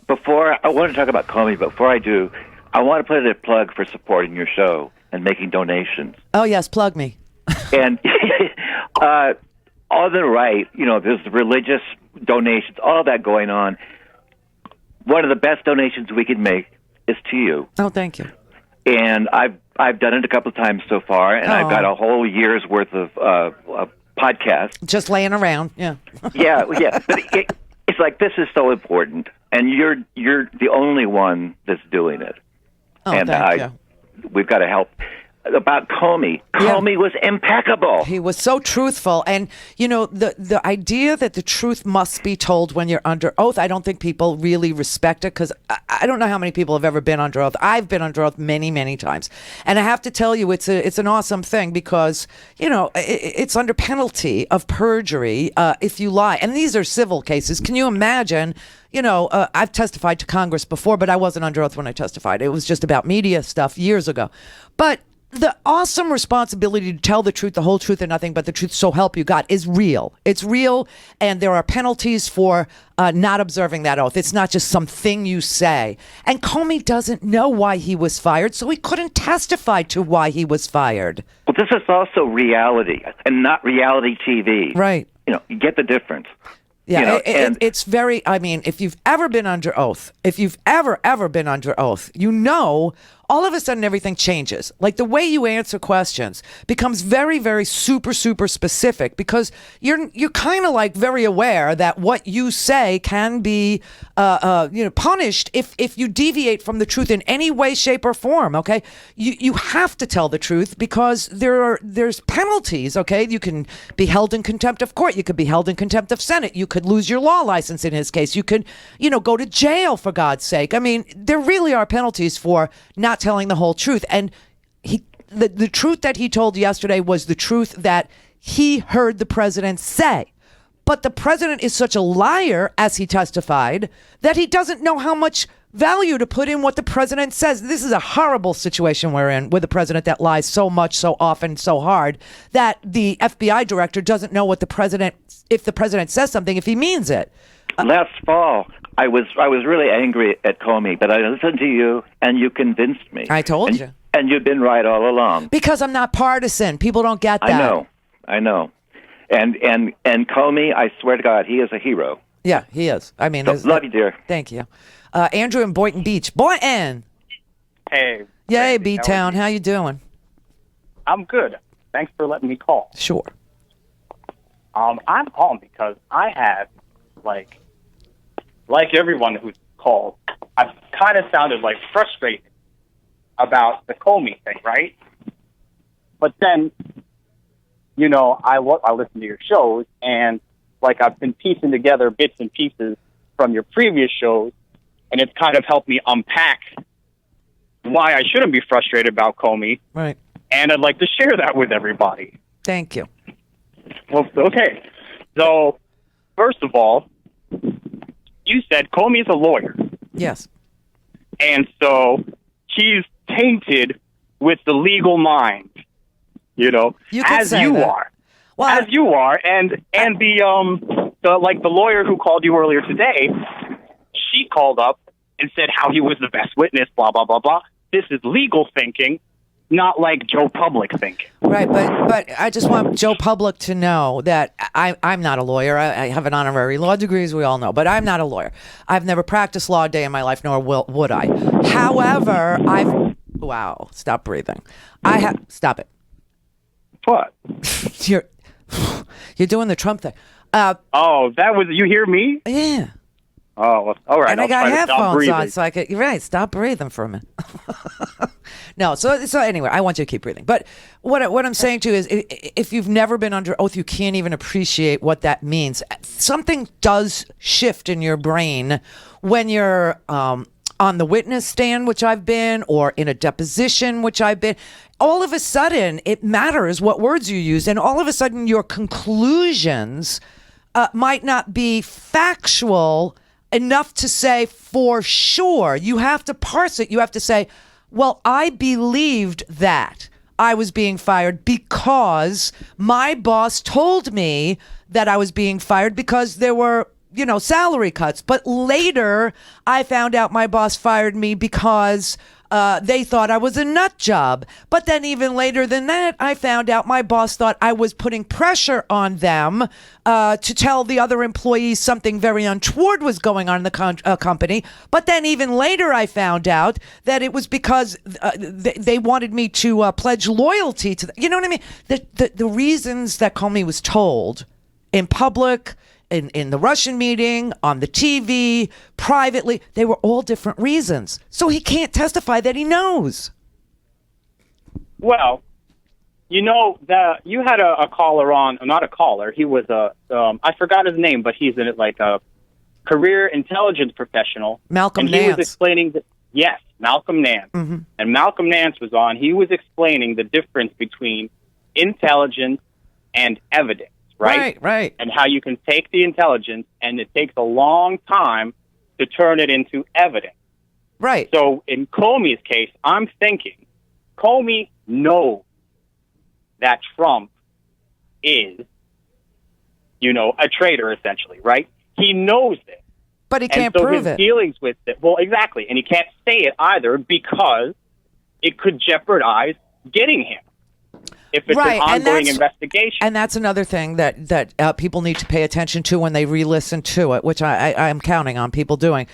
Before, I want to talk about Comey, but before I do, I want to put in a plug for supporting your show and making donations. Oh, yes, plug me. And on the right, there's religious donations, all that going on. One of the best donations we can make is to you. Oh, thank you. And I've done it a couple of times so far, and I've got a whole year's worth of podcasts. Just laying around, yeah. Yeah. But it's like, this is so important, and you're the only one that's doing it. Oh, and thank you. We've got to help. About Comey. Comey was impeccable. He was so truthful. And, the idea that the truth must be told when you're under oath, I don't think people really respect it, because I don't know how many people have ever been under oath. I've been under oath many, many times. And I have to tell you, it's an awesome thing, because, it's under penalty of perjury if you lie. And these are civil cases. Can you imagine? I've testified to Congress before, but I wasn't under oath when I testified. It was just about media stuff years ago. But the awesome responsibility to tell the truth, the whole truth, and nothing but the truth, so help you God, is real. It's real, and there are penalties for not observing that oath. It's not just something you say. And Comey doesn't know why he was fired, so he couldn't testify to why he was fired. Well, this is also reality, and not reality TV. Right. You get the difference. Yeah, it's very, if you've ever been under oath, if you've ever been under oath, all of a sudden everything changes. Like the way you answer questions becomes very, very super, super specific because you're kind of like very aware that what you say can be punished if you deviate from the truth in any way, shape, or form. Okay, you have to tell the truth because there's penalties. Okay, you can be held in contempt of court. You could be held in contempt of Senate. You could lose your law license in his case. You could go to jail for God's sake. I mean, there really are penalties for not telling the whole truth. And the truth that he told yesterday was the truth that he heard the president say. But the president is such a liar, as he testified, that he doesn't know how much value to put in what the president says. This is a horrible situation we're in with a president that lies so much, so often, so hard that the FBI director doesn't know what if the president says something, if he means it. Last fall, I was really angry at Comey, but I listened to you, and you convinced me. I told you. And you've been right all along. Because I'm not partisan. People don't get that. I know. And Comey, I swear to God, he is a hero. Yeah, he is. I mean, love you, dear. Thank you. Andrew in Boynton Beach. Boynton! Hey. Yay, B-Town. How you doing? I'm good. Thanks for letting me call. Sure. I'm calling because I have, like everyone who's called, I've kind of sounded like frustrated about the Comey thing, right? But then, I listen to your shows, and like I've been piecing together bits and pieces from your previous shows, and it's kind of helped me unpack why I shouldn't be frustrated about Comey. Right. And I'd like to share that with everybody. Thank you. Well, okay. So, first of all, you said Comey's a lawyer. Yes. And so he's tainted with the legal mind, You could as say you that. are. Well, as you are, and the lawyer who called you earlier today, she called up and said how he was the best witness, blah, blah, blah, blah. This is legal thinking, not like Joe Public thinking. Right, but I just want Joe Public to know that I'm not a lawyer. I have an honorary law degree, as we all know, but I'm not a lawyer. I've never practiced law a day in my life, nor would I. However, wow, stop breathing. Stop it. What? You're doing the Trump thing. That was, you hear me? Yeah. Oh, well, all right. And I got headphones on, so I could. You're right. Stop breathing for a minute. No. So anyway, I want you to keep breathing. But what I'm saying to you is, if you've never been under oath, you can't even appreciate what that means. Something does shift in your brain when you're on the witness stand, which I've been, or in a deposition, which I've been. All of a sudden, it matters what words you use, and all of a sudden, your conclusions might not be factual enough to say for sure. You have to parse it. You have to say, well, I believed that I was being fired because my boss told me that I was being fired because there were, salary cuts. But later, I found out my boss fired me because they thought I was a nut job. But then even later than that, I found out my boss thought I was putting pressure on them to tell the other employees something very untoward was going on in the company. But then even later, I found out that it was because they wanted me to pledge loyalty to them. You know what I mean? The reasons that Comey was told in public, in the Russian meeting, on the TV, privately, they were all different reasons. So he can't testify that he knows. Well, that you had a caller on, not a caller. He was I forgot his name, but he's a career intelligence professional. Malcolm and Nance. He was explaining yes, Malcolm Nance. Mm-hmm. And Malcolm Nance was on. He was explaining the difference between intelligence and evidence. Right. And how you can take the intelligence, and it takes a long time to turn it into evidence. Right. So in Comey's case, I'm thinking Comey knows that Trump is, a traitor, essentially, right? He knows this. But he can't prove it. Dealings with it. Well, exactly. And he can't say it either because it could jeopardize getting him. If it's an ongoing investigation. And that's another thing that people need to pay attention to when they re-listen to it, which I'm counting on people doing,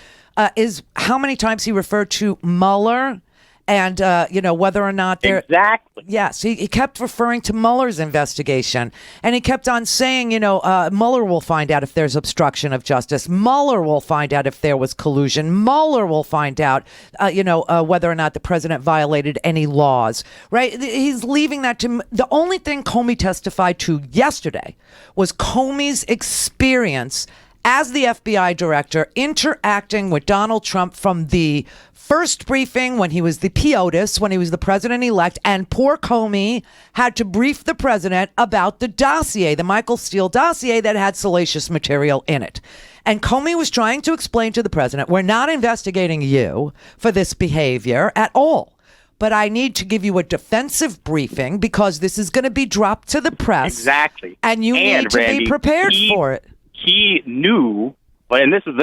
is how many times he referred to Mueller And, whether or not they're... Exactly. Yes, he kept referring to Mueller's investigation. And he kept on saying, Mueller will find out if there's obstruction of justice. Mueller will find out if there was collusion. Mueller will find out, whether or not the president violated any laws, right? He's leaving that to... The only thing Comey testified to yesterday was Comey's experience as the FBI director interacting with Donald Trump from the first briefing when he was the POTUS, when he was the president-elect, and poor Comey had to brief the president about the dossier, the Michael Steele dossier that had salacious material in it. And Comey was trying to explain to the president, we're not investigating you for this behavior at all. But I need to give you a defensive briefing because this is going to be dropped to the press. Exactly. And you need to be prepared for it. He knew, and this is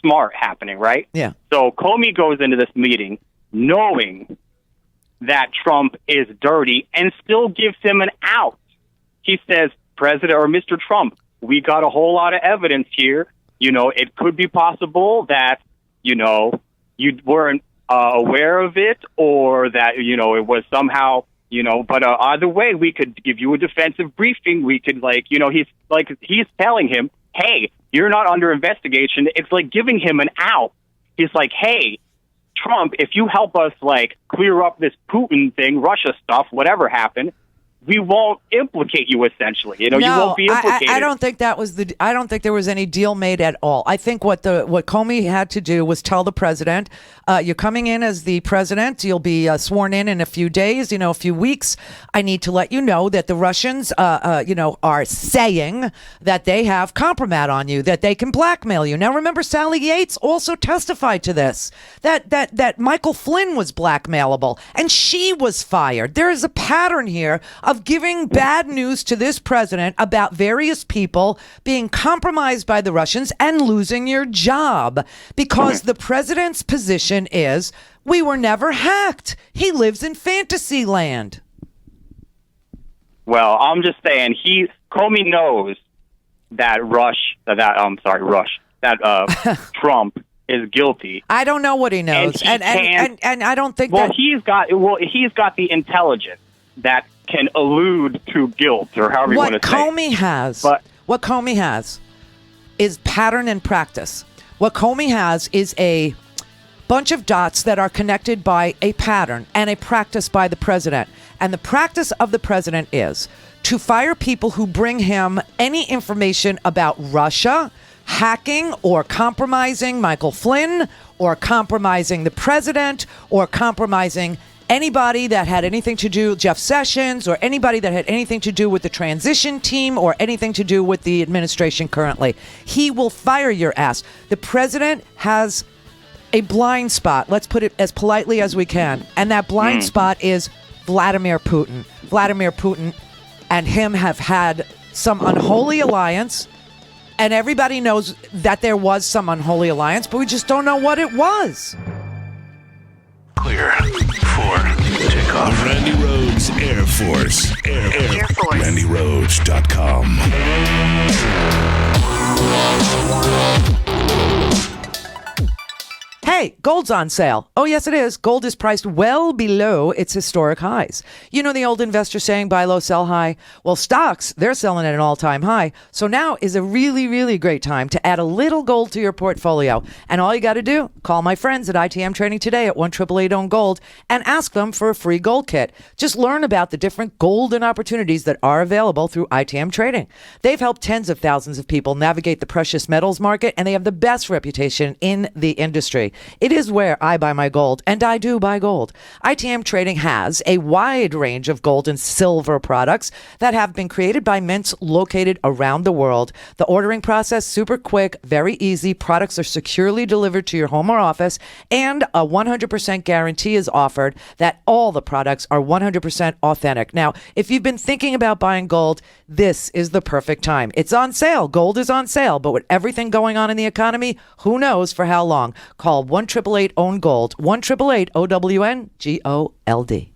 smart happening, right? Yeah. So Comey goes into this meeting knowing that Trump is dirty and still gives him an out. He says, President or Mr. Trump, we got a whole lot of evidence here. It could be possible that, you weren't aware of it or that, it was somehow, but either way, we could give you a defensive briefing. We could he's telling him, hey, you're not under investigation. It's like giving him an out. He's like, hey, Trump, if you help us clear up this Putin thing, Russia stuff, whatever happened, we won't implicate you, essentially. You won't be implicated. I don't think that was I don't think there was any deal made at all. I think what Comey had to do was tell the president, you're coming in as the president. You'll be sworn in a few days, a few weeks. I need to let you know that the Russians, are saying that they have compromat on you, that they can blackmail you. Now, remember, Sally Yates also testified to this, that Michael Flynn was blackmailable and she was fired. There is a pattern here of giving bad news to this president about various people being compromised by the Russians and losing your job because the president's position is we were never hacked. He lives in fantasy land. Well, I'm just saying Comey knows that Trump is guilty. I don't know what he knows, and I don't think that he's got the intelligence that can allude to guilt or however you want to say. What Comey has is pattern and practice. What Comey has is a bunch of dots that are connected by a pattern and a practice by the president. And the practice of the president is to fire people who bring him any information about Russia, hacking or compromising Michael Flynn, or compromising the president, or compromising anybody that had anything to do with Jeff Sessions, or anybody that had anything to do with the transition team, or anything to do with the administration currently. He will fire your ass. The president has a blind spot. Let's put it as politely as we can. And that blind spot is Vladimir Putin. Vladimir Putin and him have had some unholy alliance. And everybody knows that there was some unholy alliance, but we just don't know what it was. Clear for takeoff. Randi Rhodes Air Force. Air Force. RandiRhodes.com. Hey, gold's on sale. Oh, yes, it is. Gold is priced well below its historic highs. You know the old investor saying, buy low, sell high? Well, stocks, they're selling at an all-time high. So now is a really, really great time to add a little gold to your portfolio. And all you got to do, call my friends at ITM Trading today at 1-888-OWN-GOLD and ask them for a free gold kit. Just learn about the different golden opportunities that are available through ITM Trading. They've helped tens of thousands of people navigate the precious metals market, and they have the best reputation in the industry. It is where I buy my gold, and I do buy gold. ITM Trading has a wide range of gold and silver products that have been created by mints located around the world. The ordering process, super quick, very easy. Products are securely delivered to your home or office, and a 100% guarantee is offered that all the products are 100% authentic. Now, if you've been thinking about buying gold, this is the perfect time. It's on sale. Gold is on sale, but with everything going on in the economy, who knows for how long? Call 1-888-OWN-GOLD, 1-888-OWN-GOLD.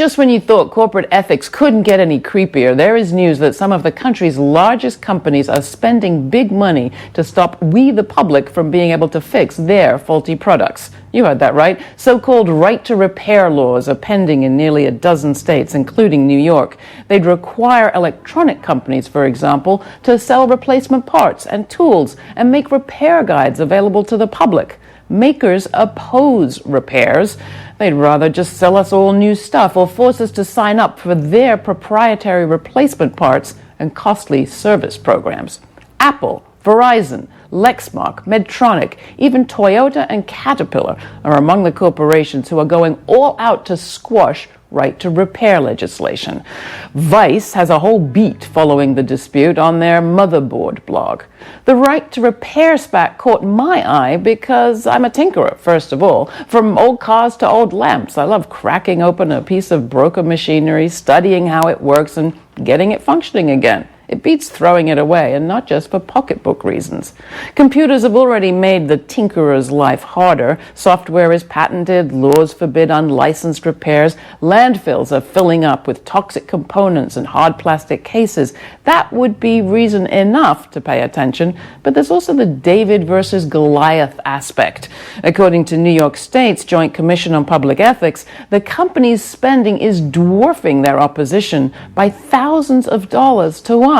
Just when you thought corporate ethics couldn't get any creepier, there is news that some of the country's largest companies are spending big money to stop we the public from being able to fix their faulty products. You heard that right. So-called right-to-repair laws are pending in nearly a dozen states, including New York. They'd require electronic companies, for example, to sell replacement parts and tools and make repair guides available to the public. Makers oppose repairs. They'd rather just sell us all new stuff or force us to sign up for their proprietary replacement parts and costly service programs. Apple, Verizon, Lexmark, Medtronic, even Toyota and Caterpillar are among the corporations who are going all out to squash right-to-repair legislation. Vice has a whole beat following the dispute on their motherboard blog. The right-to-repair spat caught my eye because I'm a tinkerer, first of all. From old cars to old lamps, I love cracking open a piece of broken machinery, studying how it works, and getting it functioning again. It beats throwing it away, and not just for pocketbook reasons. Computers have already made the tinkerer's life harder. Software is patented, laws forbid unlicensed repairs, landfills are filling up with toxic components and hard plastic cases. That would be reason enough to pay attention, but there's also the David versus Goliath aspect. According to New York State's Joint Commission on Public Ethics, the company's spending is dwarfing their opposition by thousands of dollars to one.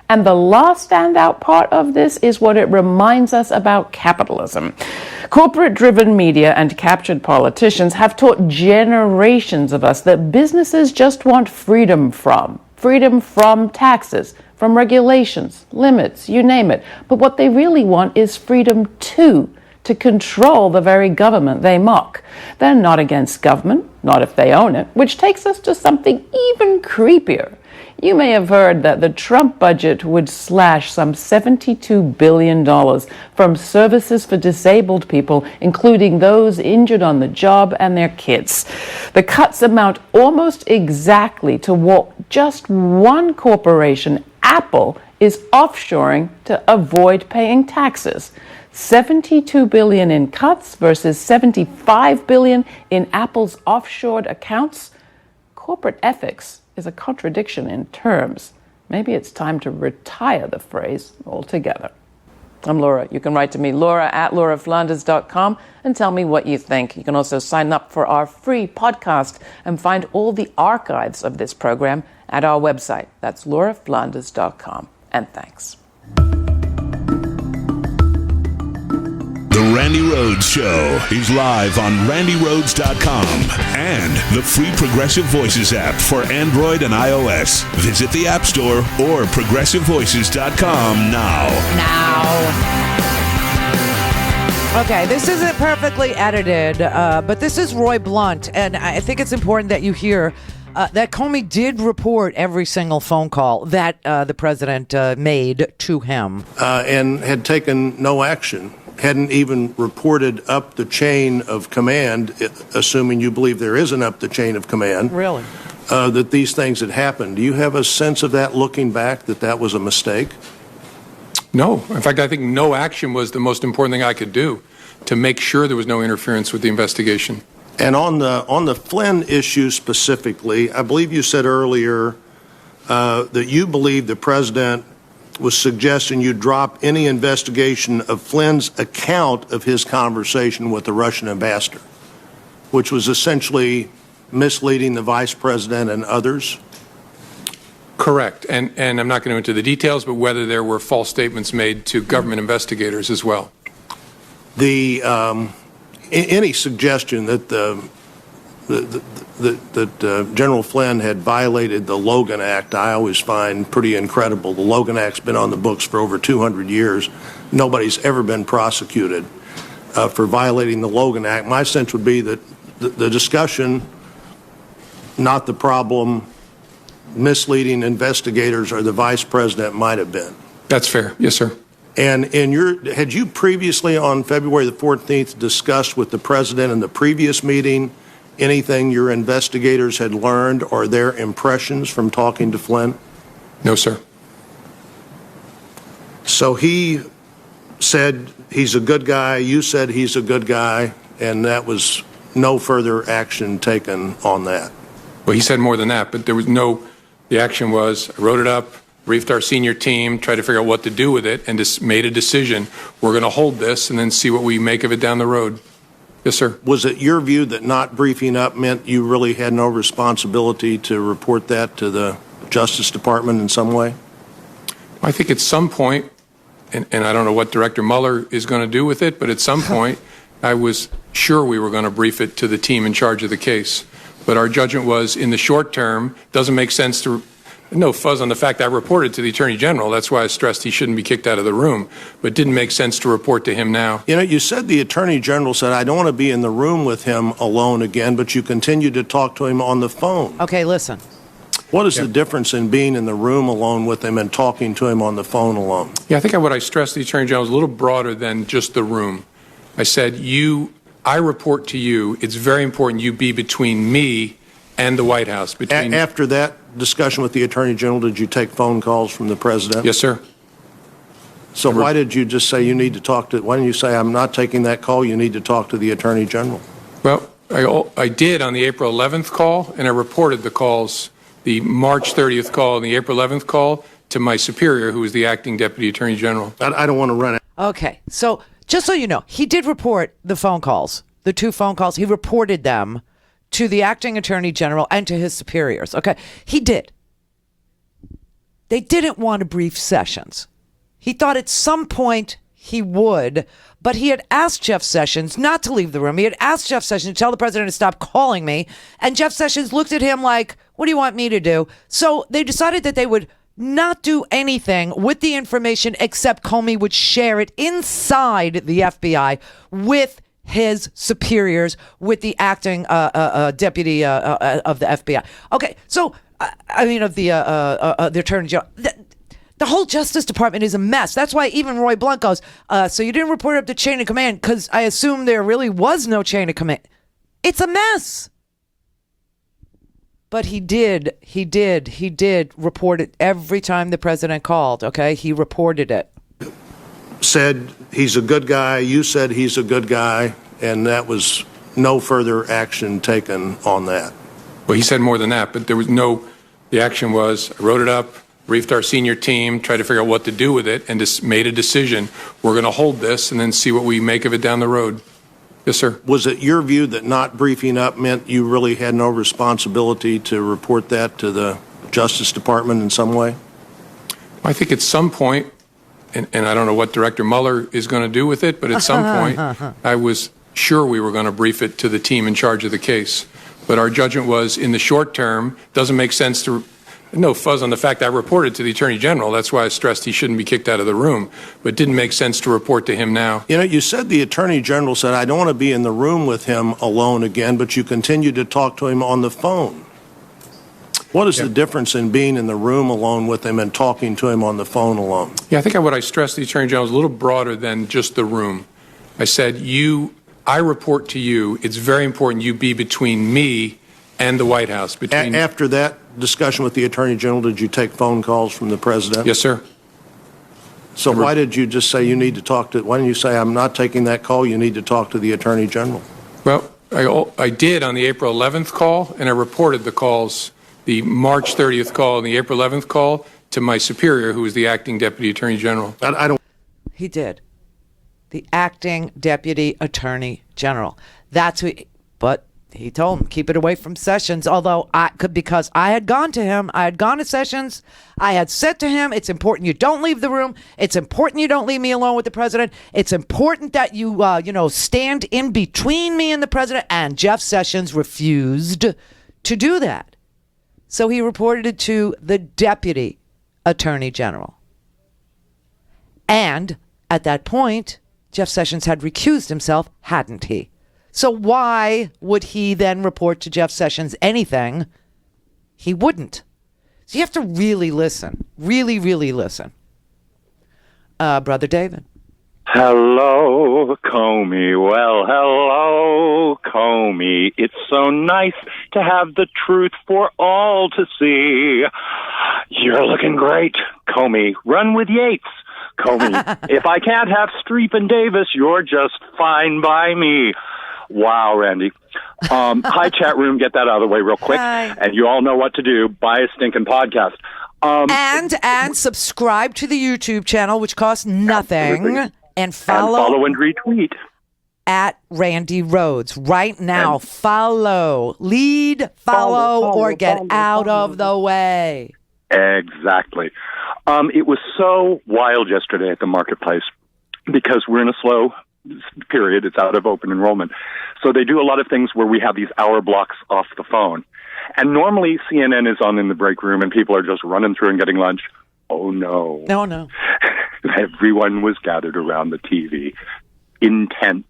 And the last standout part of this is what it reminds us about capitalism. Corporate-driven media and captured politicians have taught generations of us that businesses just want freedom from taxes, from regulations, limits, you name it. But what they really want is freedom to control the very government they mock. They're not against government, not if they own it, which takes us to something even creepier. You may have heard that the Trump budget would slash some $72 billion from services for disabled people, including those injured on the job and their kids. The cuts amount almost exactly to what just one corporation, Apple, is offshoring to avoid paying taxes. $72 billion in cuts versus $75 billion in Apple's offshored accounts. Corporate ethics is a contradiction in terms. Maybe it's time to retire the phrase altogether. I'm Laura. You can write to me, laura@lauraflanders.com, and tell me what you think. You can also sign up for our free podcast and find all the archives of this program at our website. That's lauraflanders.com. And thanks. The Randi Rhodes Show is live on RandiRhodes.com and the free Progressive Voices app for Android and iOS. Visit the App Store or ProgressiveVoices.com now. Okay, this isn't perfectly edited, but this is Roy Blunt, and I think it's important that you hear that Comey did report every single phone call that the president made to him. And had taken no action. Hadn't even reported up the chain of command, assuming you believe there is an up the chain of command. Really? That these things had happened. Do you have a sense of that looking back, that was a mistake? No. In fact, I think no action was the most important thing I could do to make sure there was no interference with the investigation. And on the Flynn issue specifically, I believe you said earlier that you believe the president was suggesting you drop any investigation of Flynn's account of his conversation with the Russian ambassador, which was essentially misleading the vice president and others? Correct. And I'm not going to go into the details, but whether there were false statements made to government investigators as well. Any suggestion that General Flynn had violated the Logan Act, I always find pretty incredible. The Logan Act's been on the books for over 200 years. Nobody's ever been prosecuted for violating the Logan Act. My sense would be that the discussion, not the problem, misleading investigators or the vice president might have been. That's fair. Yes, sir. And had you previously on February the 14th discussed with the president in the previous meeting anything your investigators had learned or their impressions from talking to Flynn? No, sir. So he said he's a good guy, you said he's a good guy, and that was no further action taken on that? Well, he said more than that, but there was no, the action was, I wrote it up, briefed our senior team, tried to figure out what to do with it, and just made a decision. We're going to hold this and then see what we make of it down the road. Yes, sir. Was it your view that not briefing up meant you really had no responsibility to report that to the Justice Department in some way? I think at some point, and I don't know what Director Mueller is going to do with it, but at some point, I was sure we were going to brief it to the team in charge of the case. But our judgment was, in the short term, doesn't make sense to, no fuzz on the fact I reported to the Attorney General. That's why I stressed he shouldn't be kicked out of the room. But it didn't make sense to report to him now. You know, you said the Attorney General said, I don't want to be in the room with him alone again, but you continued to talk to him on the phone. Okay, listen. What is the difference in being in the room alone with him and talking to him on the phone alone? Yeah, I think what I stressed to the Attorney General was a little broader than just the room. I said, I report to you, it's very important you be between me and the White House. After that discussion with the Attorney General, did you take phone calls from the President? Yes, sir. So why did you just say you need to talk to, why didn't you say I'm not taking that call, you need to talk to the Attorney General? Well, I did on the April 11th call, and I reported the calls, the March 30th call and the April 11th call, to my superior, who was the acting Deputy Attorney General. I don't want to run it. Okay, so just so you know, he did report the phone calls, the 2 phone calls. He reported them to the acting Attorney General and to his superiors. Okay, he did. They didn't want to brief Sessions. He thought at some point he would, but he had asked Jeff Sessions not to leave the room. He had asked Jeff Sessions to tell the president to stop calling me, and Jeff Sessions looked at him like, what do you want me to do? So they decided that they would not do anything with the information except Comey would share it inside the FBI with his superiors, with the acting deputy of the FBI. Okay, so I mean of the Attorney General. The whole Justice Department is a mess. That's why even Roy Blunt goes, so you didn't report up the chain of command because I assume there really was no chain of command. It's a mess. But he did report it every time the president called, okay? He reported it. Said he's a good guy, you said he's a good guy, and that was no further action taken on that. Well, he said more than that, but there was no, the action was, I wrote it up, briefed our senior team, tried to figure out what to do with it, and just made a decision. We're going to hold this and then see what we make of it down the road. Yes, sir. Was it your view that not briefing up meant you really had no responsibility to report that to the Justice Department in some way? I think at some point, and I don't know what Director Mueller is going to do with it, but at some point, I was sure we were going to brief it to the team in charge of the case. But our judgment was, in the short term, doesn't make sense to, no fuzz on the fact I reported to the Attorney General. That's why I stressed he shouldn't be kicked out of the room. But it didn't make sense to report to him now. You know, you said the Attorney General said, I don't want to be in the room with him alone again, but you continued to talk to him on the phone. What is the difference in being in the room alone with him and talking to him on the phone alone? Yeah, I think what I stressed to the Attorney General was a little broader than just the room. I said, I report to you, it's very important you be between me and the White House. After that discussion with the Attorney General, did you take phone calls from the President? Yes, sir. So why did you just say you need to talk to, why didn't you say I'm not taking that call, you need to talk to the Attorney General? Well, I did on the April 11th call, and I reported the calls, the March 30th call and the April 11th call, to my superior, who was the acting Deputy Attorney General. I don't. He did. The acting Deputy Attorney General. That's who. But he told him, keep it away from Sessions. Although because I had gone to him, I had gone to Sessions. I had said to him, it's important you don't leave the room. It's important you don't leave me alone with the president. It's important that you, stand in between me and the president. And Jeff Sessions refused to do that. So he reported it to the Deputy Attorney General. And at that point, Jeff Sessions had recused himself, hadn't he? So why would he then report to Jeff Sessions anything? He wouldn't. So you have to really listen. Really, really listen. Brother David. Hello, Comey. Well, hello, Comey. It's so nice to have the truth for all to see. You're looking great, Comey. Run with Yates. Comey, if I can't have Streep and Davis, you're just fine by me. Wow, Randy. Hi, chat room. Get that out of the way real quick. Hi. And you all know what to do. Buy a stinking podcast. And subscribe to the YouTube channel, which costs nothing, and follow and retweet at Randi Rhodes right now. Follow, or get out of the way. Exactly. It was so wild yesterday at the marketplace because we're in a slow period. It's out of open enrollment. So they do a lot of things where we have these hour blocks off the phone. And normally CNN is on in the break room and people are just running through and getting lunch. Oh, no. No. Everyone was gathered around the TV. Intent.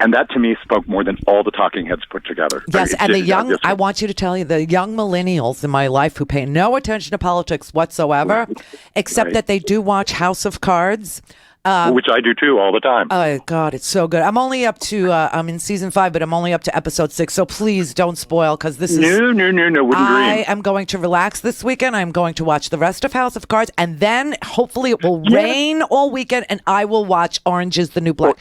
And that to me spoke more than all the talking heads put together. Yes, and the young, I want you to tell you, the young millennials in my life who pay no attention to politics whatsoever, except that they do watch House of Cards. Which I do too all the time. Oh, God, it's so good. I'm only up to, I'm in season 5, but I'm only up to episode 6. So please don't spoil because this is. No. Wouldn't I dream. am going to relax this weekend. I'm going to watch the rest of House of Cards. And then hopefully it will rain all weekend and I will watch Orange is the New Black.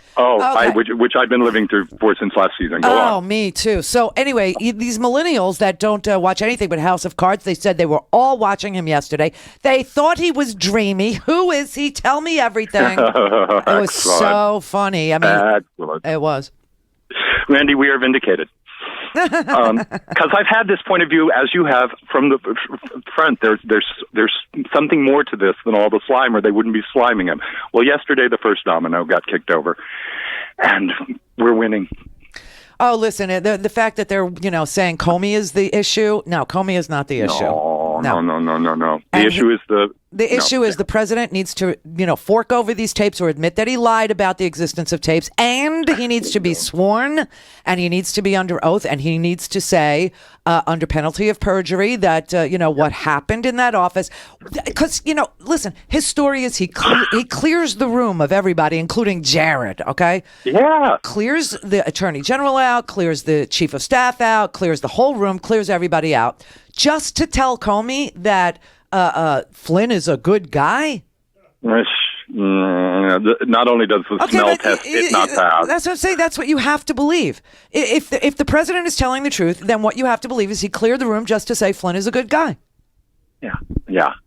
Which I've been living through for since last season. Go on. Me too. So anyway, these millennials that don't watch anything but House of Cards, they said they were all watching him yesterday. They thought he was dreamy. Who is he? Tell me everything. It was so funny. I mean, excellent. It was. Randi, we are vindicated. Because I've had this point of view, as you have, from the front. There's something more to this than all the slime, or they wouldn't be sliming him. Well, yesterday the first domino got kicked over, and we're winning. Oh, listen, the fact that they're saying Comey is the issue. No, Comey is not the issue. No. The And issue is The issue is the president needs to, fork over these tapes or admit that he lied about the existence of tapes, and he needs to be sworn, and he needs to be under oath, and he needs to say, under penalty of perjury, that, what happened in that office. Because, listen, his story is he clears the room of everybody, including Jared, okay? Yeah. Clears the attorney general out, clears the chief of staff out, clears the whole room, clears everybody out, just to tell Comey that Flynn is a good guy? Not only does the smell test it not pass. That's what I'm saying. That's what you have to believe. If the president is telling the truth, then what you have to believe is he cleared the room just to say Flynn is a good guy. Yeah.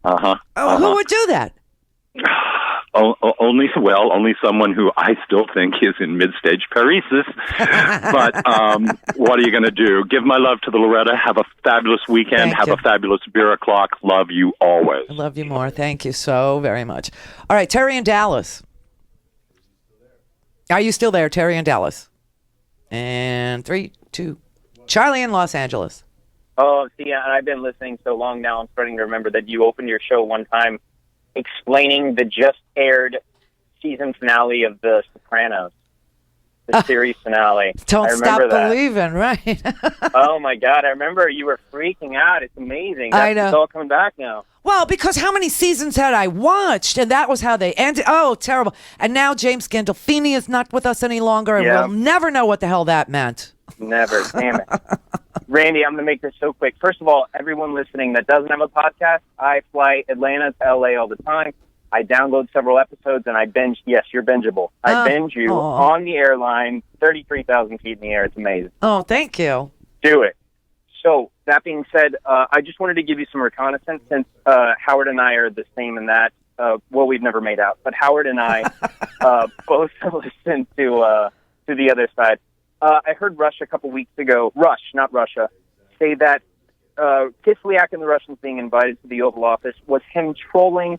Who would do that? Only someone who I still think is in mid-stage paresis. But what are you going to do? Give my love to the Loretta. Have a fabulous weekend. Have a fabulous beer o'clock. Love you always. I love you more. Thank you so very much. All right, Terry in Dallas. Are you still there, Terry in Dallas? And 3, 2. Charlie in Los Angeles. Oh, see, I've been listening so long now, I'm starting to remember that you opened your show one time explaining the just aired season finale of The Sopranos, the series finale. Don't I stop remember that. believing, right? Oh, my God. I remember you were freaking out. It's amazing. I know. It's all coming back now. Well, because how many seasons had I watched? And that was how they ended. Oh, terrible. And now James Gandolfini is not with us any longer, and we'll never know what the hell that meant. Never. Damn it. Randy, I'm going to make this so quick. First of all, everyone listening that doesn't have a podcast, I fly Atlanta to L.A. all the time. I download several episodes, and I binge. Yes, you're bingeable. I binge you on the airline, 33,000 feet in the air. It's amazing. Oh, thank you. Do it. So, that being said, I just wanted to give you some reconnaissance since Howard and I are the same in that. Well, we've never made out, but Howard and I both listen to the other side. I heard Rush a couple weeks ago, not Russia, say that Kislyak and the Russians being invited to the Oval Office was him trolling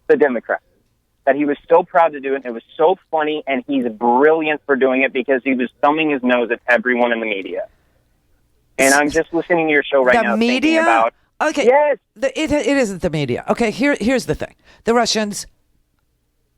the Democrats. That he was so proud to do it, and it was so funny, and he's brilliant for doing it because he was thumbing his nose at everyone in the media. And I'm just listening to your show right now thinking about... Okay. Yes. It isn't the media. Okay, here's the thing. The Russians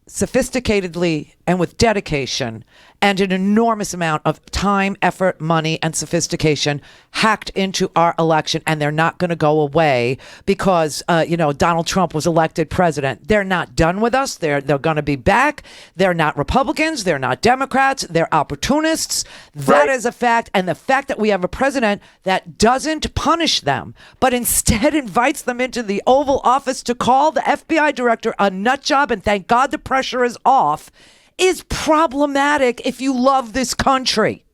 sophisticatedly and with dedication and an enormous amount of time, effort, money, and sophistication hacked into our election, and they're not going to go away because Donald Trump was elected president. They're not done with us. They're going to be back. They're not Republicans. They're not Democrats. They're opportunists. That is a fact. And the fact that we have a president that doesn't punish them, but instead invites them into the Oval Office to call the FBI director a nut job, and thank God the pressure is off, is problematic if you love this country.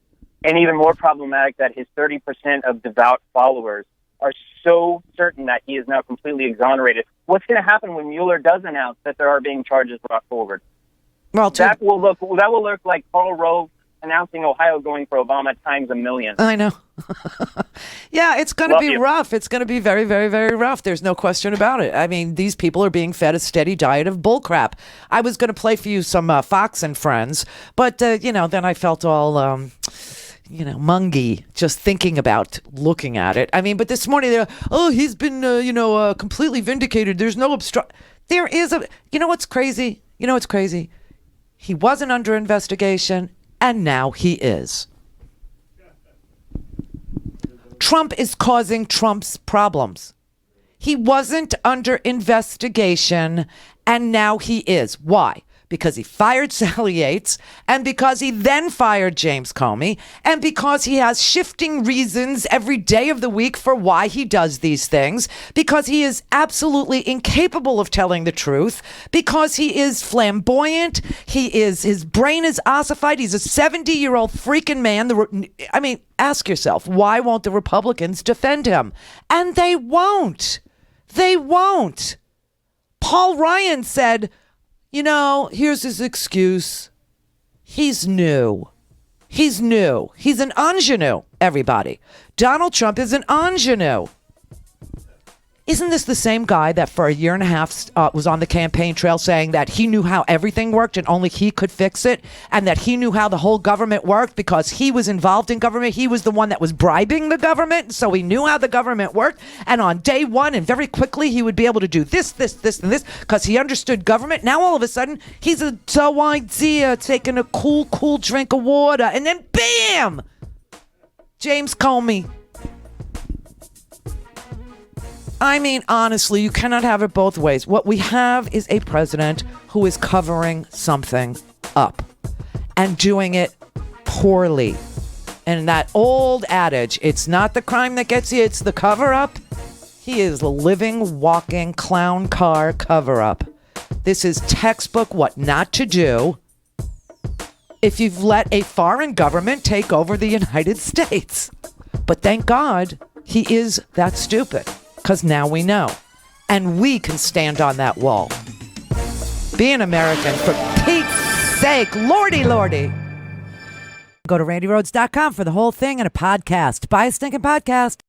and even more problematic that his 30% of devout followers are so certain that he is now completely exonerated. What's going to happen when Mueller does announce that there are being charges brought forward? Well, that will look like Karl Rove announcing Ohio going for Obama times a million. I know. Yeah, it's going to be rough. It's going to be very, very, very rough. There's no question about it. I mean, these people are being fed a steady diet of bullcrap. I was going to play for you some Fox and Friends, but, then I felt all, mungy just thinking about looking at it. I mean, but this morning, he's been, completely vindicated. There's no There is what's crazy? You know what's crazy? He wasn't under investigation, and now he is. Trump is causing Trump's problems. He wasn't under investigation, and now he is. Why? Because he fired Sally Yates, and because he then fired James Comey, and because he has shifting reasons every day of the week for why he does these things, because he is absolutely incapable of telling the truth, because he is flamboyant, his brain is ossified, he's a 70-year-old freaking man. Ask yourself, why won't the Republicans defend him? And they won't. They won't. Paul Ryan said, here's his excuse. He's new. He's new. He's an ingenue, everybody. Donald Trump is an ingenue. Isn't this the same guy that for a year and a half was on the campaign trail saying that he knew how everything worked and only he could fix it, and that he knew how the whole government worked because he was involved in government? He was the one that was bribing the government, so he knew how the government worked. And on day one, and very quickly, he would be able to do this, and this because he understood government. Now all of a sudden, he's a idea taking a cool drink of water, and then bam, James Comey. I mean, honestly, you cannot have it both ways. What we have is a president who is covering something up and doing it poorly. And that old adage, it's not the crime that gets you, it's the cover-up. He is a living, walking clown car cover-up. This is textbook what not to do if you've let a foreign government take over the United States. But thank God he is that stupid. Because now we know. And we can stand on that wall. Be an American, for Pete's sake. Lordy. Go to RandiRhodes.com for the whole thing and a podcast. Buy a stinking podcast.